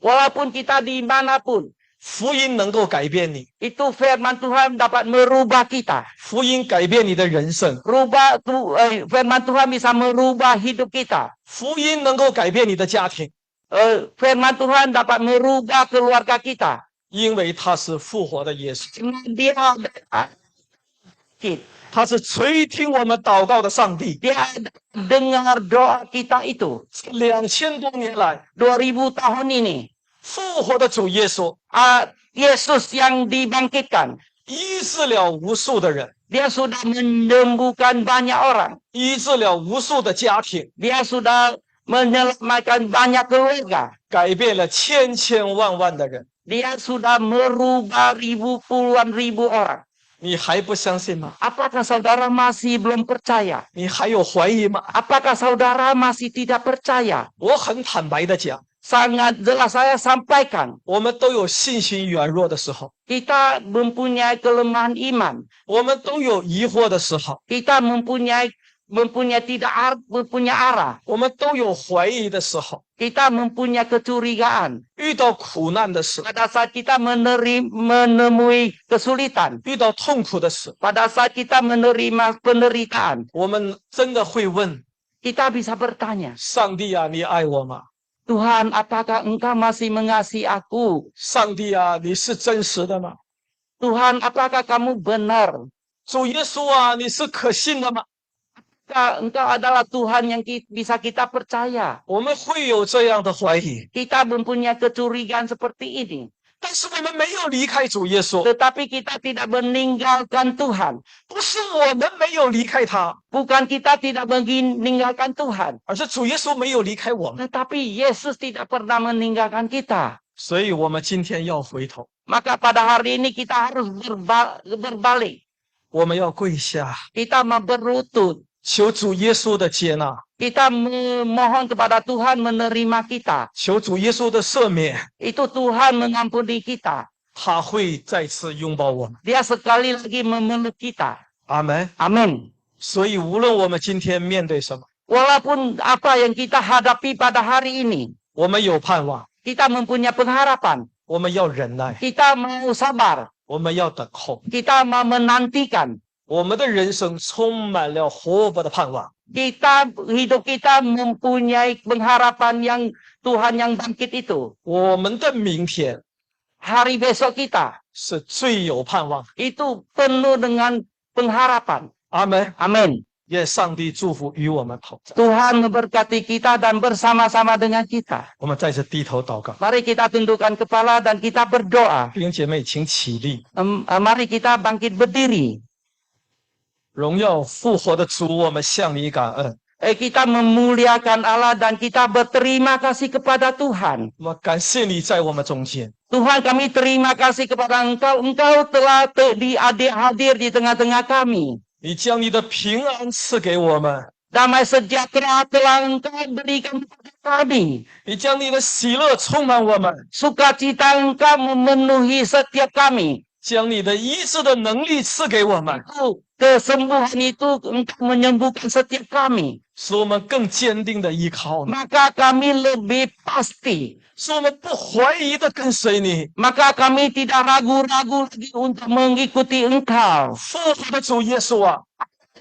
Walaupun kita dimanapun, 福音能够改变你， itu firman Tuhan dapat merubah kita. 福音改变你的人生， Firman Tuhan bisa merubah hidup kita. 福音能够改变你的家庭， Firman Tuhan dapat merubah keluarga kita. 因为他是复活的耶稣， Dia bangkit. 他是垂听我们祷告的上帝。 Dia dengar doa kita itu. 2000多年来， 2000 tahun ini. 复活的主耶稣 Yesus yang dibangkitkan. 医治了无数的人， Dia sudah menyembuhkan banyak orang. 医治了无数的家庭， Dia sudah menyelamatkan banyak keluarga. 改变了千千万万的人。 Dia sudah merubah puluhan ribu orang. 你还不相信吗？ Apakah saudara masih belum percaya? 你还有怀疑吗？ Apakah saudara masih tidak percaya? 我很坦白的讲， Sangat jelas saya sampaikan. 我们都有信心软弱的时候， Kita mempunyai kelemahan iman. 我们都有疑惑的时候， Kita mempunyai arah. 我们都有怀疑的时候， Kita mempunyai kecurigaan. 遇到苦难的时候， Pada saat kita menemui kesulitan. 遇到痛苦的时候， Pada saat kita menerima penderitaan. 我们真的会问 Kita bisa bertanya, 上帝啊，你爱我吗？ Tuhan, apakah engkau masih mengasihi aku? 上帝啊，你是真实的吗？ Tuhan, apakah kamu benar? 主耶稣啊，你是可信的吗？ Engkau adalah Tuhan yang bisa kita percaya. 我们会有这样的怀疑， Kita mempunyai kecurigaan seperti ini. 但是我们没有离开主耶稣， Tetapi kita tidak meninggalkan Tuhan. 不是我们没有离开他， Bukan kita tidak meninggalkan Tuhan. 而是主耶稣没有离开我们。 Tetapi Yesus tidak pernah meninggalkan kita. 所以，我们今天要回头， Maka pada hari ini kita harus berbalik. 我们要跪下， Kita berlutut. 求主耶稣的接纳。kita memohon kepada Tuhan menerima kita. 求主耶稣的赦免， Itu Tuhan mengampuni kita. 他会再次拥抱我们。 Dia sekali lagi memeluk kita. 阿门。 Amin. 所以无论我们今天面对什么， Walaupun apa yang kita hadapi pada hari ini, 我们有盼望， kita mempunyai pengharapan. 我们要忍耐， Kita mau sabar. 我们要等候。 Kita mau menantikan. 我们的人生充满了活泼的盼望。 Hidup kita mempunyai pengharapan yang Tuhan yang bangkit itu. 我们的明天 Hari besok kita 是最有盼望。 itu penuh dengan pengharapan. 阿门。 Amin. 愿上帝祝福与我们同在。 Tuhan memberkati kita dan bersama-sama dengan kita. 我们再次低头祷告。 Mari kita tundukkan kepala dan kita berdoa. 弟兄姐妹，请起立。 Mari kita bangkit berdiri. 荣耀复活的主，我们向你感恩。 Kita memuliakan Allah dan kita berterima kasih kepada Tuhan. 我们感谢你在我们中间， Tuhan, kami terima kasih kepada Engkau. Engkau telah hadir di tengah-tengah kami. 你将你的平安赐给我们， Damai sejahtera telah Engkau berikan kepada kami. 你将你的喜乐充满我们， Sukacita Engkau memenuhi setiap kami. 将你的医治的能力赐给我们， Kesembuhan itu Engkau menyembuhkan setiap kami. 使我们更坚定的依靠你， Maka kami lebih pasti. 使我们不怀疑的跟随你。 Maka kami tidak ragu-ragu lagi untuk mengikuti Engkau. 复活的主耶稣啊，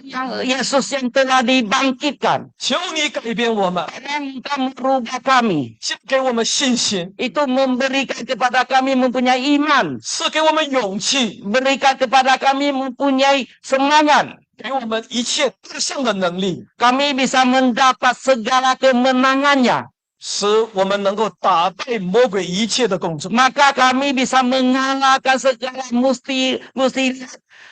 Yang Yesus yang telah dibangkitkan. 求你改变我们， Yang Engkau merubah kami. 赐给我们信心， Itu memberikan kepada kami mempunyai iman. 赐给我们勇气， Berikan kepada kami mempunyai semangat. 给我们一切得胜的能力， Kami bisa mendapat segala kemenangannya. 使我们能够打败魔鬼一切的工作。 Maka kami bisa mengalahkan segala musti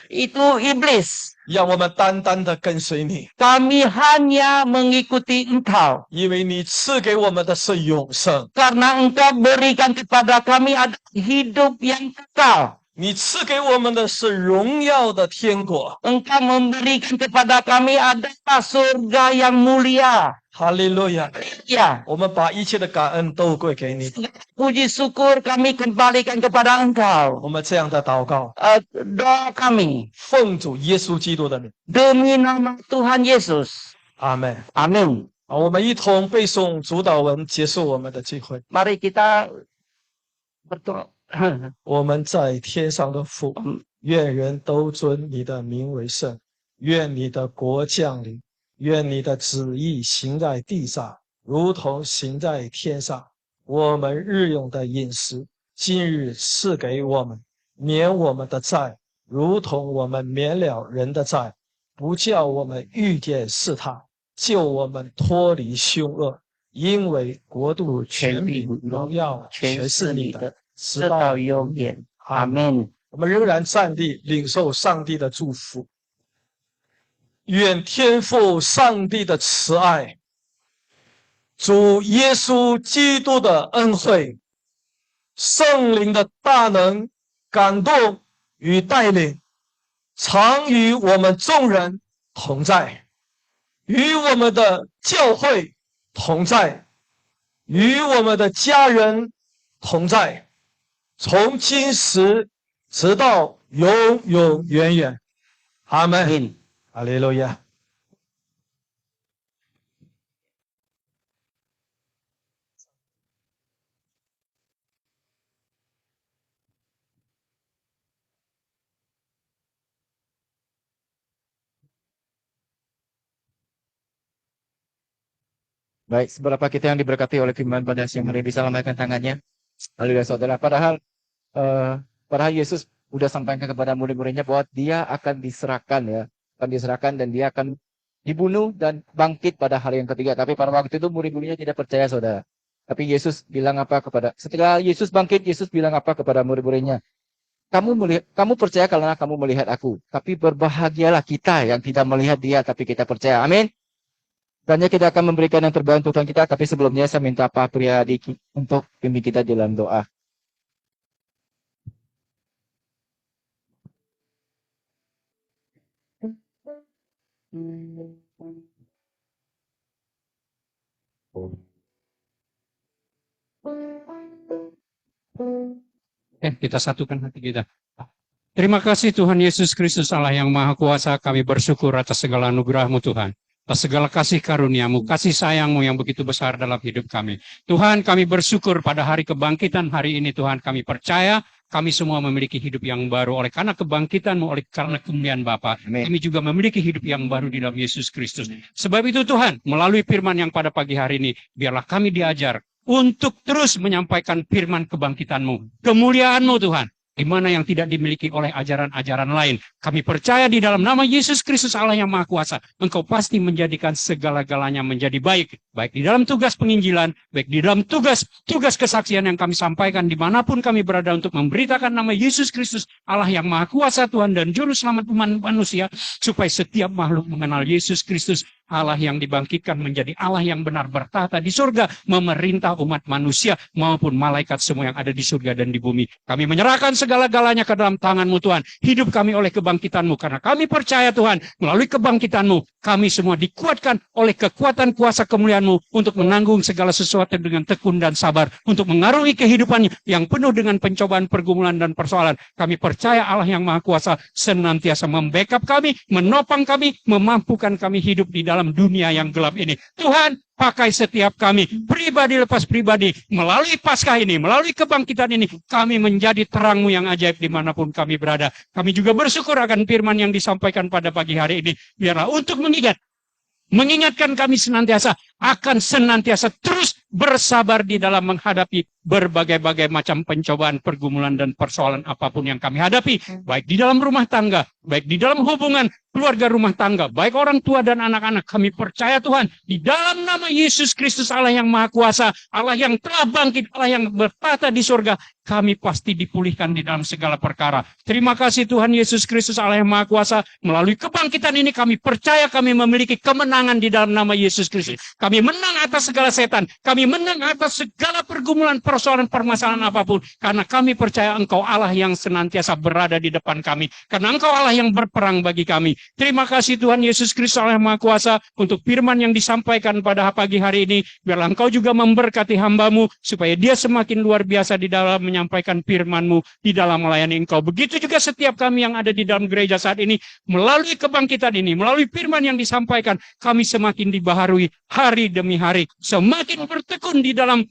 itu iblis. 让我们单单的跟随你， Kami hanya mengikuti Engkau. 因为你赐给我们的是永生， Karena Engkau berikan kepada kami ada hidup yang kekal. 你赐给我们的是荣耀的天国。 Engkau memberikan kepada kami adalah surga yang mulia. 哈利路亚！ Ya, 我们把一切的感恩都归给你。 puji syukur kami kembalikan kepada Engkau. 我们这样的祷告， Doa kami 奉主耶稣基督的名， demi nama Tuhan Yesus. 阿门。 Amin. 好，我们一同背诵主祷文，结束我们的聚会。 Mari kita berdoa. 我们在天上的父，愿人都尊你的名为圣，愿你的国降临，愿你的旨意行在地上，如同行在天上。我们日用的饮食，今日赐给我们，免我们的债，如同我们免了人的债，不叫我们遇见试探，救我们脱离凶恶。因为国度、权柄、荣耀，全是你的。 直到永远，阿门。我们仍然站立，领受上帝的祝福。愿天父上帝的慈爱，主耶稣基督的恩惠，圣灵的大能感动与带领，常与我们众人同在，与我们的教会同在，与我们的家人同在。 从今时直到永永远远，阿门。 Amin. 哈利路亚。 Baik, seberapa kita yang diberkati oleh firman pada siang hari bisa lambaikan tangannya. Haleluya saudara. Padahal Yesus sudah sampaikan kepada murid-muridnya bahwa dia akan diserahkan ya. Akan diserahkan dan dia akan dibunuh dan bangkit pada hari yang ketiga. Tapi pada waktu itu murid-muridnya tidak percaya saudara. Tapi Yesus bilang apa setelah Yesus bangkit, Yesus bilang apa kepada murid-muridnya? Kamu percaya karena kamu melihat aku. Tapi berbahagialah kita yang tidak melihat dia tapi kita percaya. Amin. Dan kita akan memberikan yang terbaik untuk Tuhan kita. Tapi sebelumnya saya minta Pak Priyadi untuk pimpin kita dalam doa. Kita satukan hati kita. Terima kasih Tuhan Yesus Kristus Allah yang Maha Kuasa, kami bersyukur atas segala anugerah-Mu Tuhan. Atas segala kasih karunia-Mu, kasih sayang-Mu yang begitu besar dalam hidup kami. Tuhan, kami bersyukur pada hari kebangkitan hari ini Tuhan, kami percaya kami semua memiliki hidup yang baru oleh karena kebangkitan-Mu, oleh karena kemuliaan Bapa. Kami juga memiliki hidup yang baru di dalam Yesus Kristus. Sebab itu Tuhan, melalui firman yang pada pagi hari ini, biarlah kami diajar untuk terus menyampaikan firman kebangkitan-Mu, kemuliaan-Mu Tuhan, di mana yang tidak dimiliki oleh ajaran-ajaran lain. Kami percaya di dalam nama Yesus Kristus Allah yang Maha Kuasa, Engkau pasti menjadikan segala-galanya menjadi baik. Baik di dalam tugas penginjilan, baik di dalam tugas kesaksian yang kami sampaikan dimanapun kami berada untuk memberitakan nama Yesus Kristus Allah yang Maha Kuasa Tuhan dan Juru Selamat umat manusia, supaya setiap makhluk mengenal Yesus Kristus Allah yang dibangkitkan menjadi Allah yang benar bertahta di surga, memerintah umat manusia maupun malaikat semua yang ada di surga dan di bumi. Kami menyerahkan segala-galanya ke dalam tangan-Mu Tuhan. Hidup kami oleh kebangkitan-Mu, karena kami percaya Tuhan, melalui kebangkitan-Mu, kami semua dikuatkan oleh kekuatan kuasa kemuliaan-Mu untuk menanggung segala sesuatu dengan tekun dan sabar, untuk mengarungi kehidupan yang penuh dengan pencobaan, pergumulan, dan persoalan. Kami percaya Allah yang Maha Kuasa senantiasa membackup kami, menopang kami, memampukan kami hidup di dalam dunia yang gelap ini. Tuhan, pakai setiap kami, pribadi lepas pribadi, melalui Paskah ini, melalui kebangkitan ini, kami menjadi terang-Mu yang ajaib dimanapun kami berada. Kami juga bersyukur akan firman yang disampaikan pada pagi hari ini. Biarlah untuk mengingatkan kami senantiasa, akan senantiasa terus bersabar di dalam menghadapi berbagai-bagai macam pencobaan, pergumulan, dan persoalan apapun yang kami hadapi, baik di dalam rumah tangga, baik di dalam hubungan keluarga rumah tangga, baik orang tua dan anak-anak. Kami percaya Tuhan, di dalam nama Yesus Kristus Allah yang Maha Kuasa, Allah yang telah bangkit, Allah yang bertahta di surga, kami pasti dipulihkan di dalam segala perkara. Terima kasih Tuhan Yesus Kristus Allah yang Maha Kuasa, melalui kebangkitan ini kami percaya kami memiliki kemenangan di dalam nama Yesus Kristus. Kami menang atas segala setan, kami menang atas segala pergumulan, persoalan, permasalahan apapun, karena kami percaya Engkau Allah yang senantiasa berada di depan kami, karena Engkau Allah yang berperang bagi kami. Terima kasih Tuhan Yesus Kristus Allah yang Maha Kuasa untuk firman yang disampaikan pada pagi hari ini. Biarlah Engkau juga memberkati hamba-Mu, supaya dia semakin luar biasa di dalam menyampaikan firman-Mu, di dalam melayani Engkau. Begitu juga setiap kami yang ada di dalam gereja saat ini, melalui kebangkitan ini, melalui firman yang disampaikan, kami semakin dibaharui hari demi hari, semakin bertekun di dalam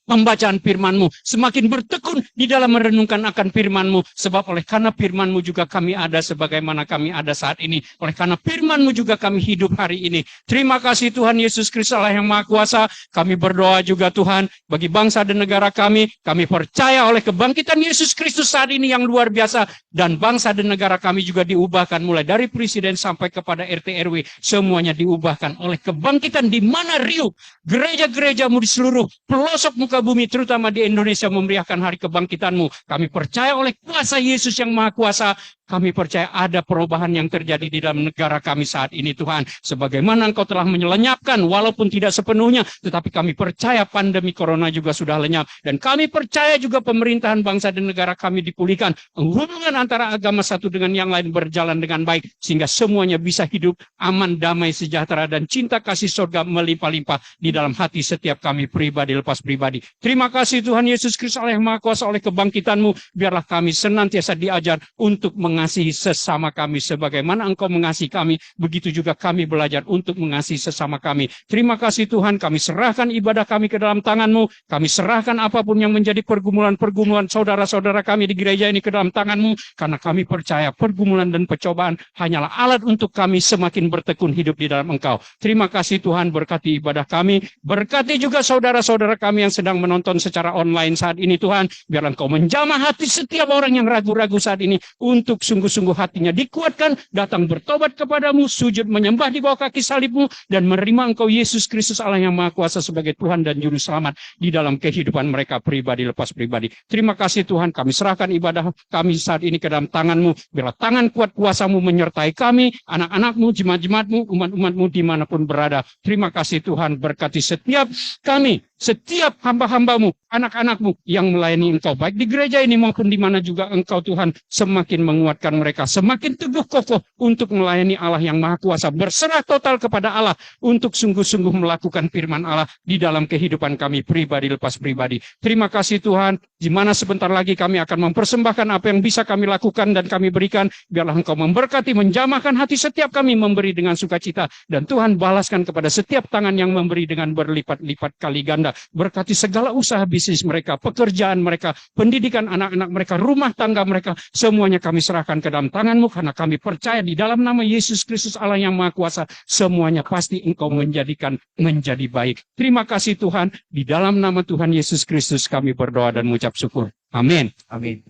pembacaan firman-Mu, semakin bertekun di dalam merenungkan akan firman-Mu, sebab oleh karena firman-Mu juga kami ada sebagaimana kami ada saat ini, oleh karena firman-Mu juga kami hidup hari ini. Terima kasih Tuhan Yesus Kristus Allah yang Maha Kuasa. Kami berdoa juga Tuhan bagi bangsa dan negara kami percaya oleh kebangkitan Yesus Kristus saat ini yang luar biasa, dan bangsa dan negara kami juga diubahkan mulai dari presiden sampai kepada RT RW, semuanya diubahkan oleh kebangkitan, di mana riuh gereja-gerejamu di seluruh pelosok muka bumi, terutama di Indonesia, memeriahkan hari kebangkitan-Mu. Kami percaya oleh kuasa Yesus yang Maha Kuasa, kami percaya ada perubahan yang terjadi di dalam negara kami saat ini Tuhan. Sebagaimana Engkau telah menyelenyapkan, walaupun tidak sepenuhnya, tetapi kami percaya pandemi corona juga sudah lenyap. Dan kami percaya juga pemerintahan bangsa dan negara kami dipulihkan. Hubungan antara agama satu dengan yang lain berjalan dengan baik, sehingga semuanya bisa hidup aman, damai, sejahtera, dan cinta kasih surga melimpah-limpah di dalam hati setiap kami pribadi lepas pribadi. Terima kasih Tuhan Yesus Kristus Allah yang Maha Kuasa, oleh kebangkitan-Mu, biarlah kami senantiasa diajar untuk mengasihi sesama kami sebagaimana Engkau mengasihi kami, begitu juga kami belajar untuk mengasihi sesama kami. Terima kasih Tuhan, kami serahkan ibadah kami ke dalam tangan-Mu, kami serahkan apapun yang menjadi pergumulan-pergumulan saudara-saudara kami di gereja ini ke dalam tangan-Mu, karena kami percaya pergumulan dan pencobaan hanyalah alat untuk kami semakin bertekun hidup di dalam Engkau. Terima kasih Tuhan, berkati ibadah kami, berkati juga saudara-saudara kami yang sedang menonton secara online saat ini Tuhan. Biarlah Engkau menjamah hati setiap orang yang ragu-ragu saat ini, untuk sungguh-sungguh hatinya dikuatkan, datang bertobat kepadamu, sujud menyembah di bawah kaki salib-Mu, dan menerima Engkau Yesus Kristus Allah yang Maha Kuasa sebagai Tuhan dan Juru Selamat di dalam kehidupan mereka pribadi lepas pribadi. Terima kasih Tuhan, kami serahkan ibadah kami saat ini ke dalam tangan-Mu. Biarlah tangan kuat kuasa-Mu menyertai kami, anak-anak-Mu, jemaat-jemaat-Mu, umat-umat-Mu dimanapun berada. Terima kasih Tuhan, berkati setiap kami setiap hamba-hambamu, anak-anakmu yang melayani Engkau, baik di gereja ini maupun di mana juga Engkau Tuhan, semakin menguatkan mereka, semakin teguh kokoh untuk melayani Allah yang Maha Kuasa, berserah total kepada Allah untuk sungguh-sungguh melakukan firman Allah di dalam kehidupan kami pribadi lepas pribadi. Terima kasih Tuhan, di mana sebentar lagi kami akan mempersembahkan apa yang bisa kami lakukan dan kami berikan, biarlah Engkau memberkati, menjamahkan hati setiap kami memberi dengan sukacita, dan Tuhan balaskan kepada setiap tangan yang memberi dengan berlipat-lipat kali ganda. Berkati segala usaha bisnis mereka, pekerjaan mereka, pendidikan anak-anak mereka, rumah tangga mereka, semuanya kami serahkan ke dalam tangan-Mu, karena kami percaya di dalam nama Yesus Kristus Allah yang Maha Kuasa, semuanya pasti Engkau menjadikan menjadi baik. Terima kasih Tuhan, di dalam nama Tuhan Yesus Kristus kami berdoa dan mengucap syukur. Amin. Amin.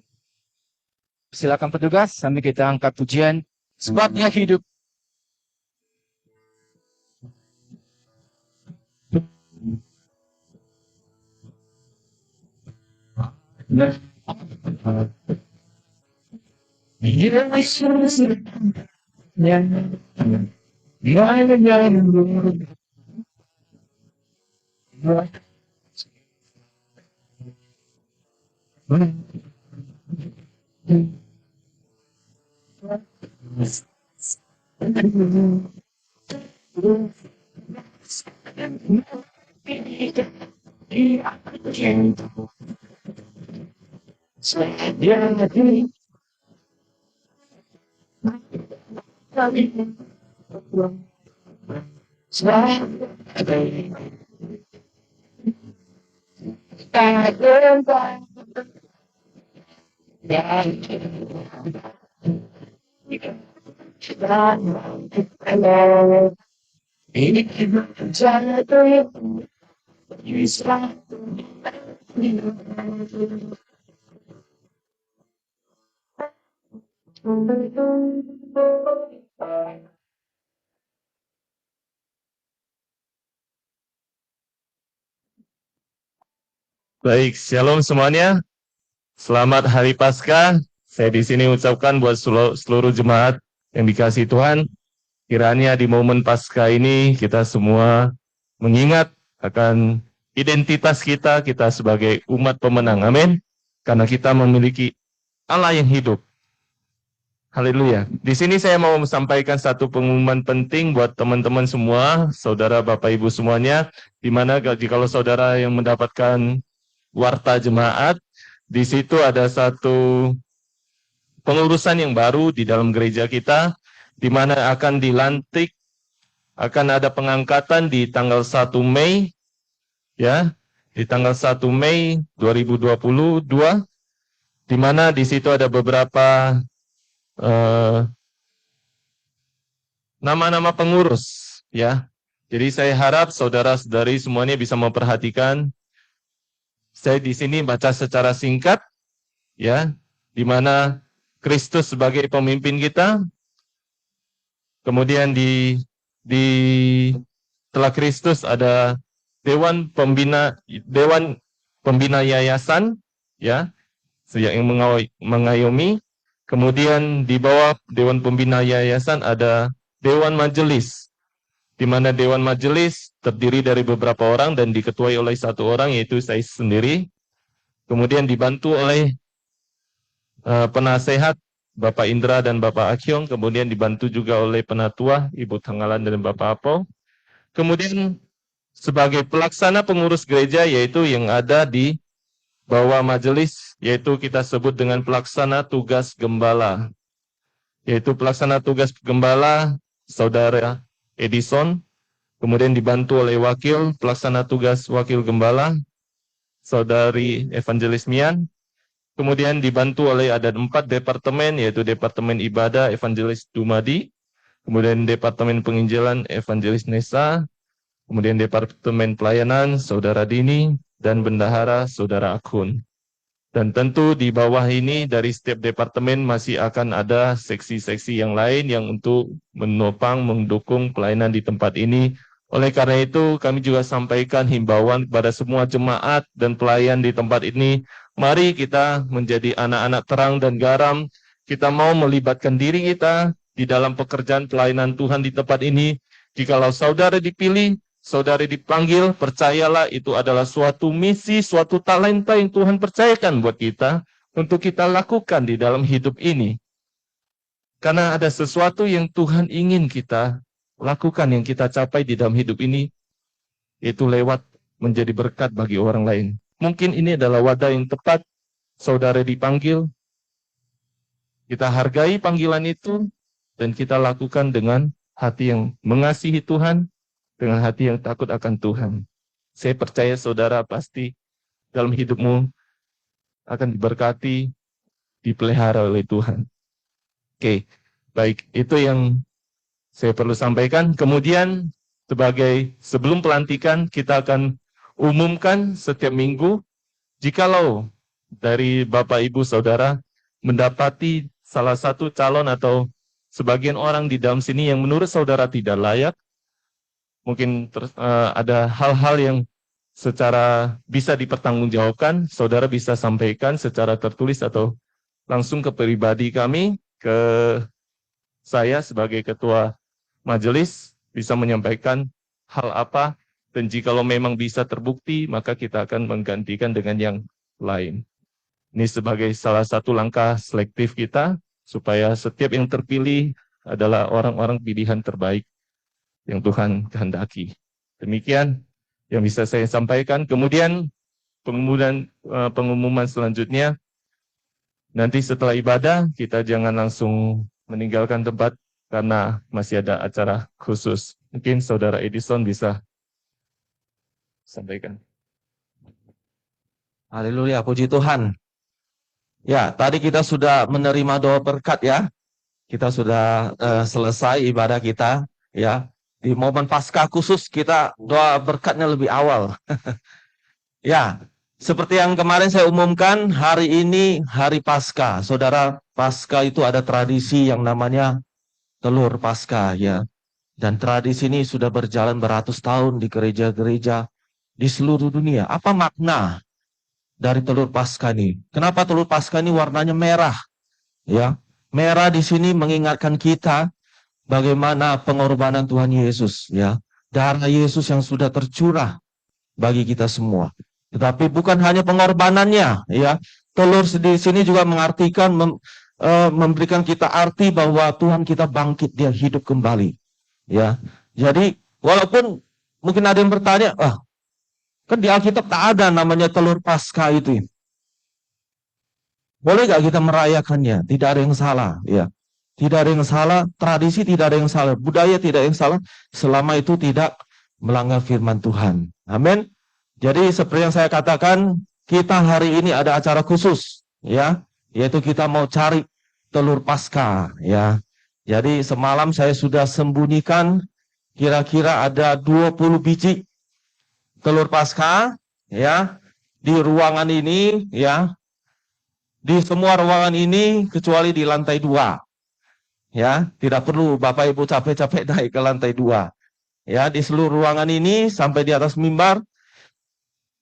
Silakan petugas, sambil kita angkat pujian, sebabnya hidup. Baik, shalom semuanya. Selamat Hari Paskah. Saya di sini ucapkan buat seluruh jemaat yang dikasihi Tuhan. Kiranya di momen Paskah ini kita semua mengingat akan identitas kita sebagai umat pemenang. Amin. Karena kita memiliki Allah yang hidup. Haleluya. Di sini saya mau sampaikan satu pengumuman penting buat teman-teman semua, saudara, Bapak, Ibu semuanya, di mana kalau saudara yang mendapatkan warta jemaat, di situ ada satu pengurusan yang baru di dalam gereja kita, di mana akan dilantik, akan ada pengangkatan di tanggal 1 Mei, ya, di tanggal 1 Mei 2022, di mana di situ ada beberapa nama-nama pengurus, ya. Jadi saya harap saudara-saudari semuanya bisa memperhatikan. Saya di sini baca secara singkat, ya, di mana Kristus sebagai pemimpin kita. Kemudian setelah Kristus ada Dewan Pembina Yayasan, ya, yang mengayomi. Kemudian di bawah Dewan Pembina Yayasan ada Dewan Majelis, di mana Dewan Majelis terdiri dari beberapa orang dan diketuai oleh satu orang, yaitu saya sendiri. Kemudian dibantu oleh penasehat Bapak Indra dan Bapak Akyong, kemudian dibantu juga oleh penatua Ibu Tanggalan dan Bapak Apo. Kemudian sebagai pelaksana pengurus gereja, yaitu yang ada di bawah majelis, yaitu kita sebut dengan pelaksana tugas gembala. Yaitu pelaksana tugas gembala Saudara Edison, kemudian dibantu oleh wakil pelaksana tugas wakil gembala Saudari Evangelis Mian, kemudian dibantu oleh ada 4 departemen, yaitu Departemen Ibadah Evangelis Dumadi, kemudian Departemen Penginjilan Evangelis Nesa, kemudian Departemen Pelayanan Saudara Dini, dan Bendahara Saudara Akun. Dan tentu di bawah ini dari setiap departemen masih akan ada seksi-seksi yang lain yang untuk menopang, mendukung pelayanan di tempat ini. Oleh karena itu kami juga sampaikan himbauan kepada semua jemaat dan pelayan di tempat ini. Mari kita menjadi anak-anak terang dan garam. Kita mau melibatkan diri kita di dalam pekerjaan pelayanan Tuhan di tempat ini. Jikalau saudara dipilih, saudara dipanggil, percayalah itu adalah suatu misi, suatu talenta yang Tuhan percayakan buat kita untuk kita lakukan di dalam hidup ini. Karena ada sesuatu yang Tuhan ingin kita lakukan, yang kita capai di dalam hidup ini, itu lewat menjadi berkat bagi orang lain. Mungkin ini adalah wadah yang tepat, saudara dipanggil, kita hargai panggilan itu, dan kita lakukan dengan hati yang mengasihi Tuhan, dengan hati yang takut akan Tuhan. Saya percaya saudara pasti dalam hidupmu akan diberkati, dipelihara oleh Tuhan. Oke, baik. Itu yang saya perlu sampaikan. Kemudian, sebelum pelantikan, kita akan umumkan setiap minggu, jikalau dari Bapak, Ibu, Saudara mendapati salah satu calon atau sebagian orang di dalam sini yang menurut saudara tidak layak, mungkin ada hal-hal yang secara bisa dipertanggungjawabkan, saudara bisa sampaikan secara tertulis atau langsung ke pribadi kami, ke saya sebagai ketua majelis, bisa menyampaikan hal apa, dan jikalau memang bisa terbukti, maka kita akan menggantikan dengan yang lain. Ini sebagai salah satu langkah selektif kita, supaya setiap yang terpilih adalah orang-orang pilihan terbaik yang Tuhan kehendaki. Demikian yang bisa saya sampaikan. Kemudian pengumuman selanjutnya, nanti setelah ibadah, kita jangan langsung meninggalkan tempat, karena masih ada acara khusus. Mungkin Saudara Edison bisa sampaikan. Haleluya, puji Tuhan. Ya, tadi kita sudah menerima doa berkat ya. Kita sudah selesai ibadah kita ya. Di momen Paskah khusus kita doa berkatnya lebih awal. Ya, seperti yang kemarin saya umumkan, hari ini hari Paskah. Saudara, Paskah itu ada tradisi yang namanya telur Paskah ya. Dan tradisi ini sudah berjalan beratus tahun di gereja-gereja di seluruh dunia. Apa makna dari telur Paskah ini? Kenapa telur Paskah ini warnanya merah? Ya, merah di sini mengingatkan kita bagaimana pengorbanan Tuhan Yesus, ya. Darah Yesus yang sudah tercurah bagi kita semua. Tetapi bukan hanya pengorbanannya, ya. Telur di sini juga mengartikan memberikan kita arti bahwa Tuhan kita bangkit, dia hidup kembali. Ya. Jadi walaupun mungkin ada yang bertanya, kan di Alkitab tak ada namanya telur Paskah itu. Boleh gak kita merayakannya? Tidak ada yang salah, ya. Tidak ada yang salah, tradisi tidak ada yang salah, budaya tidak ada yang salah, selama itu tidak melanggar firman Tuhan. Amin. Jadi seperti yang saya katakan, kita hari ini ada acara khusus, ya, yaitu kita mau cari telur Paskah, ya. Jadi semalam saya sudah sembunyikan kira-kira ada 20 biji telur Paskah, ya, di ruangan ini, ya. Di semua ruangan ini kecuali di lantai 2. Ya, tidak perlu Bapak Ibu capek-capek naik ke lantai 2. Ya, di seluruh ruangan ini sampai di atas mimbar,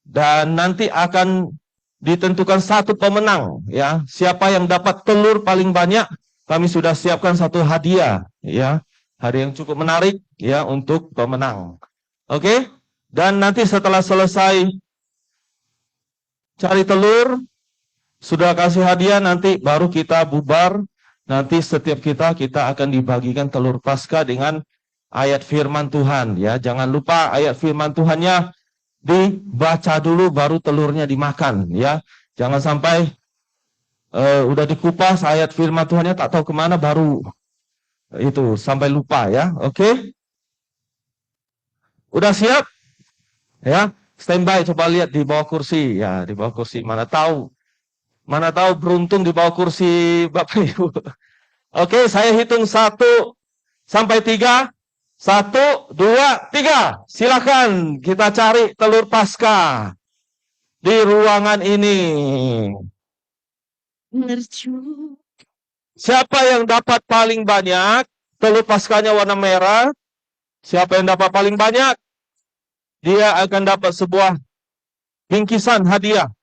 dan nanti akan ditentukan satu pemenang, ya. Siapa yang dapat telur paling banyak, kami sudah siapkan satu hadiah, ya. Hadiah yang cukup menarik, ya, untuk pemenang. Oke? Dan nanti setelah selesai cari telur, sudah kasih hadiah, nanti baru kita bubar. Nanti setiap kita akan dibagikan telur Paskah dengan ayat firman Tuhan, ya. Jangan lupa ayat firman Tuhannya dibaca dulu baru telurnya dimakan, ya. Jangan sampai udah dikupas ayat firman Tuhannya tak tahu kemana baru itu sampai lupa, ya. Oke? Udah siap? Ya, standby, coba lihat di bawah kursi, ya, di bawah kursi. Mana tahu beruntung di bawah kursi Bapak Ibu. Oke, saya hitung 1 sampai 3. 1, 2, 3. Silakan kita cari telur Paskah di ruangan ini. Siapa yang dapat paling banyak telur Paskahnya warna merah? Siapa yang dapat paling banyak? Dia akan dapat sebuah bingkisan hadiah.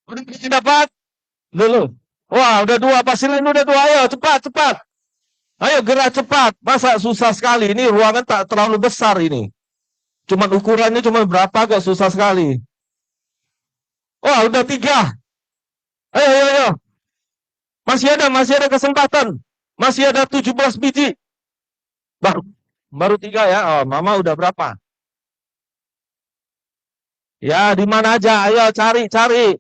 Udah dapat? Dulu. Wah, udah 2. Pasti lain udah 2. Ayo, cepat, cepat. Ayo gerak cepat. Masa susah sekali? Ini ruangan tak terlalu besar ini. Cuma ukurannya cuma berapa kok, susah sekali. Wah, udah 3. Ayo, ayo, ayo. Masih ada kesempatan. Masih ada 17 biji. Baru 3 ya. Oh, Mama udah berapa? Ya, di mana aja? Ayo cari, cari.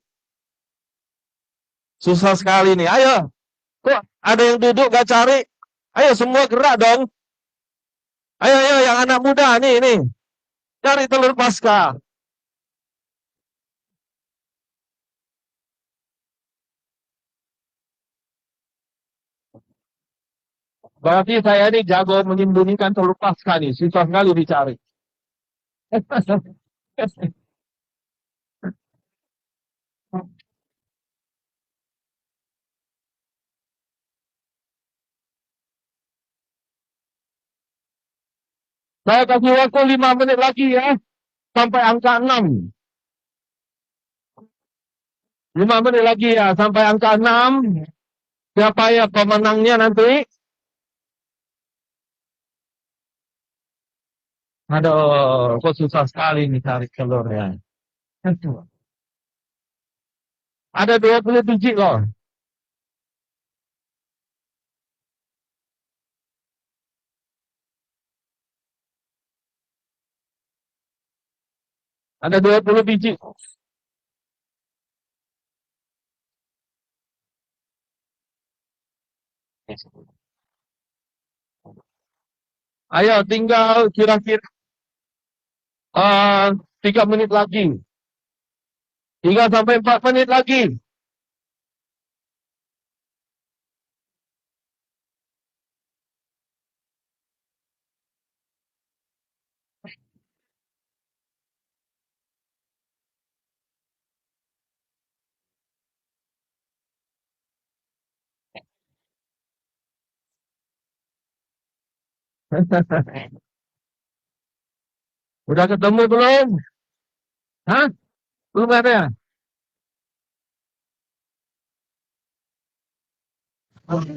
Susah sekali nih. Ayo. Kok ada yang duduk gak cari? Ayo semua gerak dong. Ayo, ayo yang anak muda nih. Cari telur Paskah. Berarti saya ini jago menyembunyikan telur Paskah nih. Susah sekali dicari. Saya kasih waktu 5 menit lagi ya. Sampai angka 6. 5 menit lagi ya. Sampai angka 6. Siapa ya pemenangnya nanti? Aduh, kok susah sekali nih cari telurnya. Ada 20 biji loh. Ada 20 biji. Ayo tinggal kira-kira 3 menit lagi. 3 sampai 4 menit lagi. Udah ketemu belum? Hah? Belum ada ya? Oke,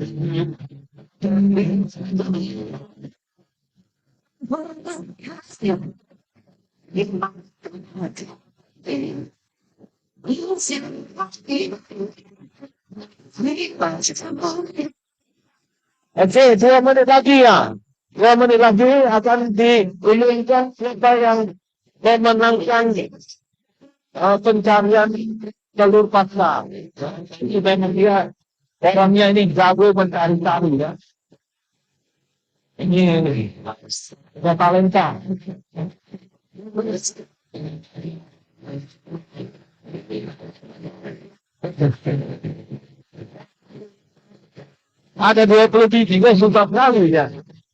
2 menit lagi ya. 2 menit lagi akan diumumkan siapa yang memenangkan pencarian telur Paskah. Ini memang dia orangnya ini jago mencari-cari ya. Ini ada talenta. Ada 20 biji, susah sekali ya.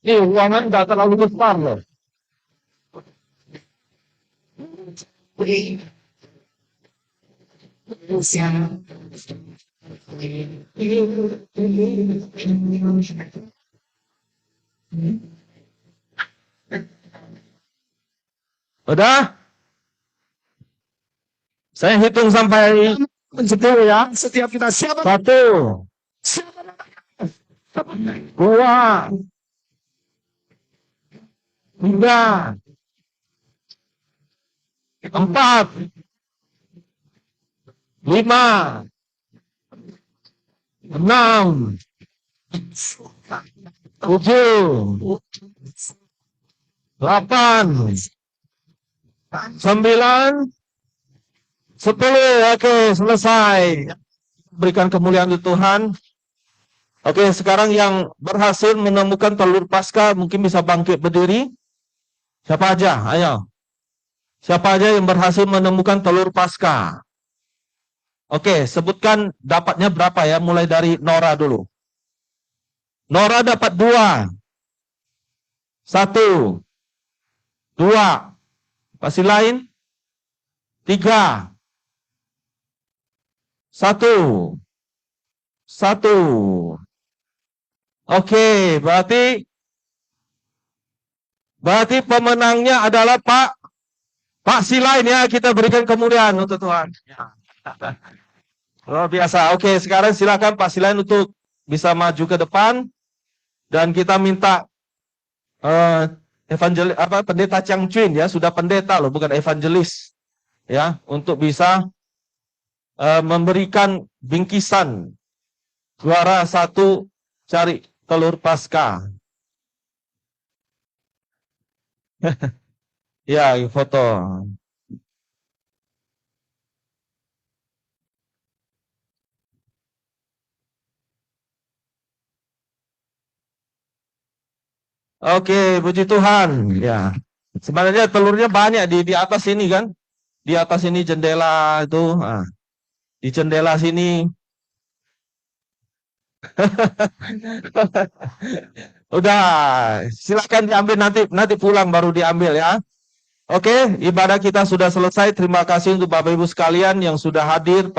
Ini ruangan nggak terlalu besar loh. Udah? Saya hitung sampai 10 ya. Setiap kita siapa? 1, 2, 3, 4, 5, 6, 7, 8, 9, 10. Oke, selesai. Berikan kemuliaan untuk Tuhan. Oke, sekarang yang berhasil menemukan telur Paskah mungkin bisa bangkit berdiri. Siapa aja? Ayo. Siapa aja yang berhasil menemukan telur Paskah? Oke, sebutkan dapatnya berapa ya. Mulai dari Nora dulu. Nora dapat 2. 1, 2. Pasti lain? 3. 1. 1. Oke, berarti pemenangnya adalah Pak Silain ya. Kita berikan kemuliaan untuk Tuhan. Luar biasa. Oke, sekarang silakan Pak Silain untuk bisa maju ke depan dan kita minta pendeta Chang Chun ya, sudah pendeta loh, bukan evangelis ya, untuk bisa memberikan bingkisan juara 1 cari telur Paskah. Ya, foto. Oke, puji Tuhan. Ya, sebenarnya telurnya banyak di atas sini kan, di atas ini jendela itu, di jendela sini. Udah, silakan diambil nanti pulang baru diambil ya. Oke, ibadah kita sudah selesai. Terima kasih untuk Bapak Ibu sekalian yang sudah hadir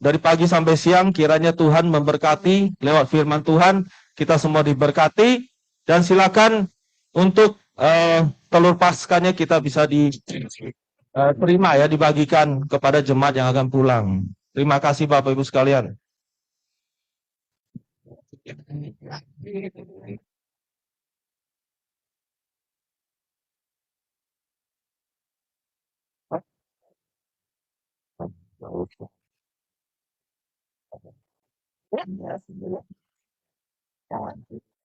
dari pagi sampai siang. Kiranya Tuhan memberkati lewat firman Tuhan. Kita semua diberkati dan silakan untuk telur paskanya kita bisa diterima ya, dibagikan kepada jemaat yang akan pulang. Terima kasih Bapak Ibu sekalian.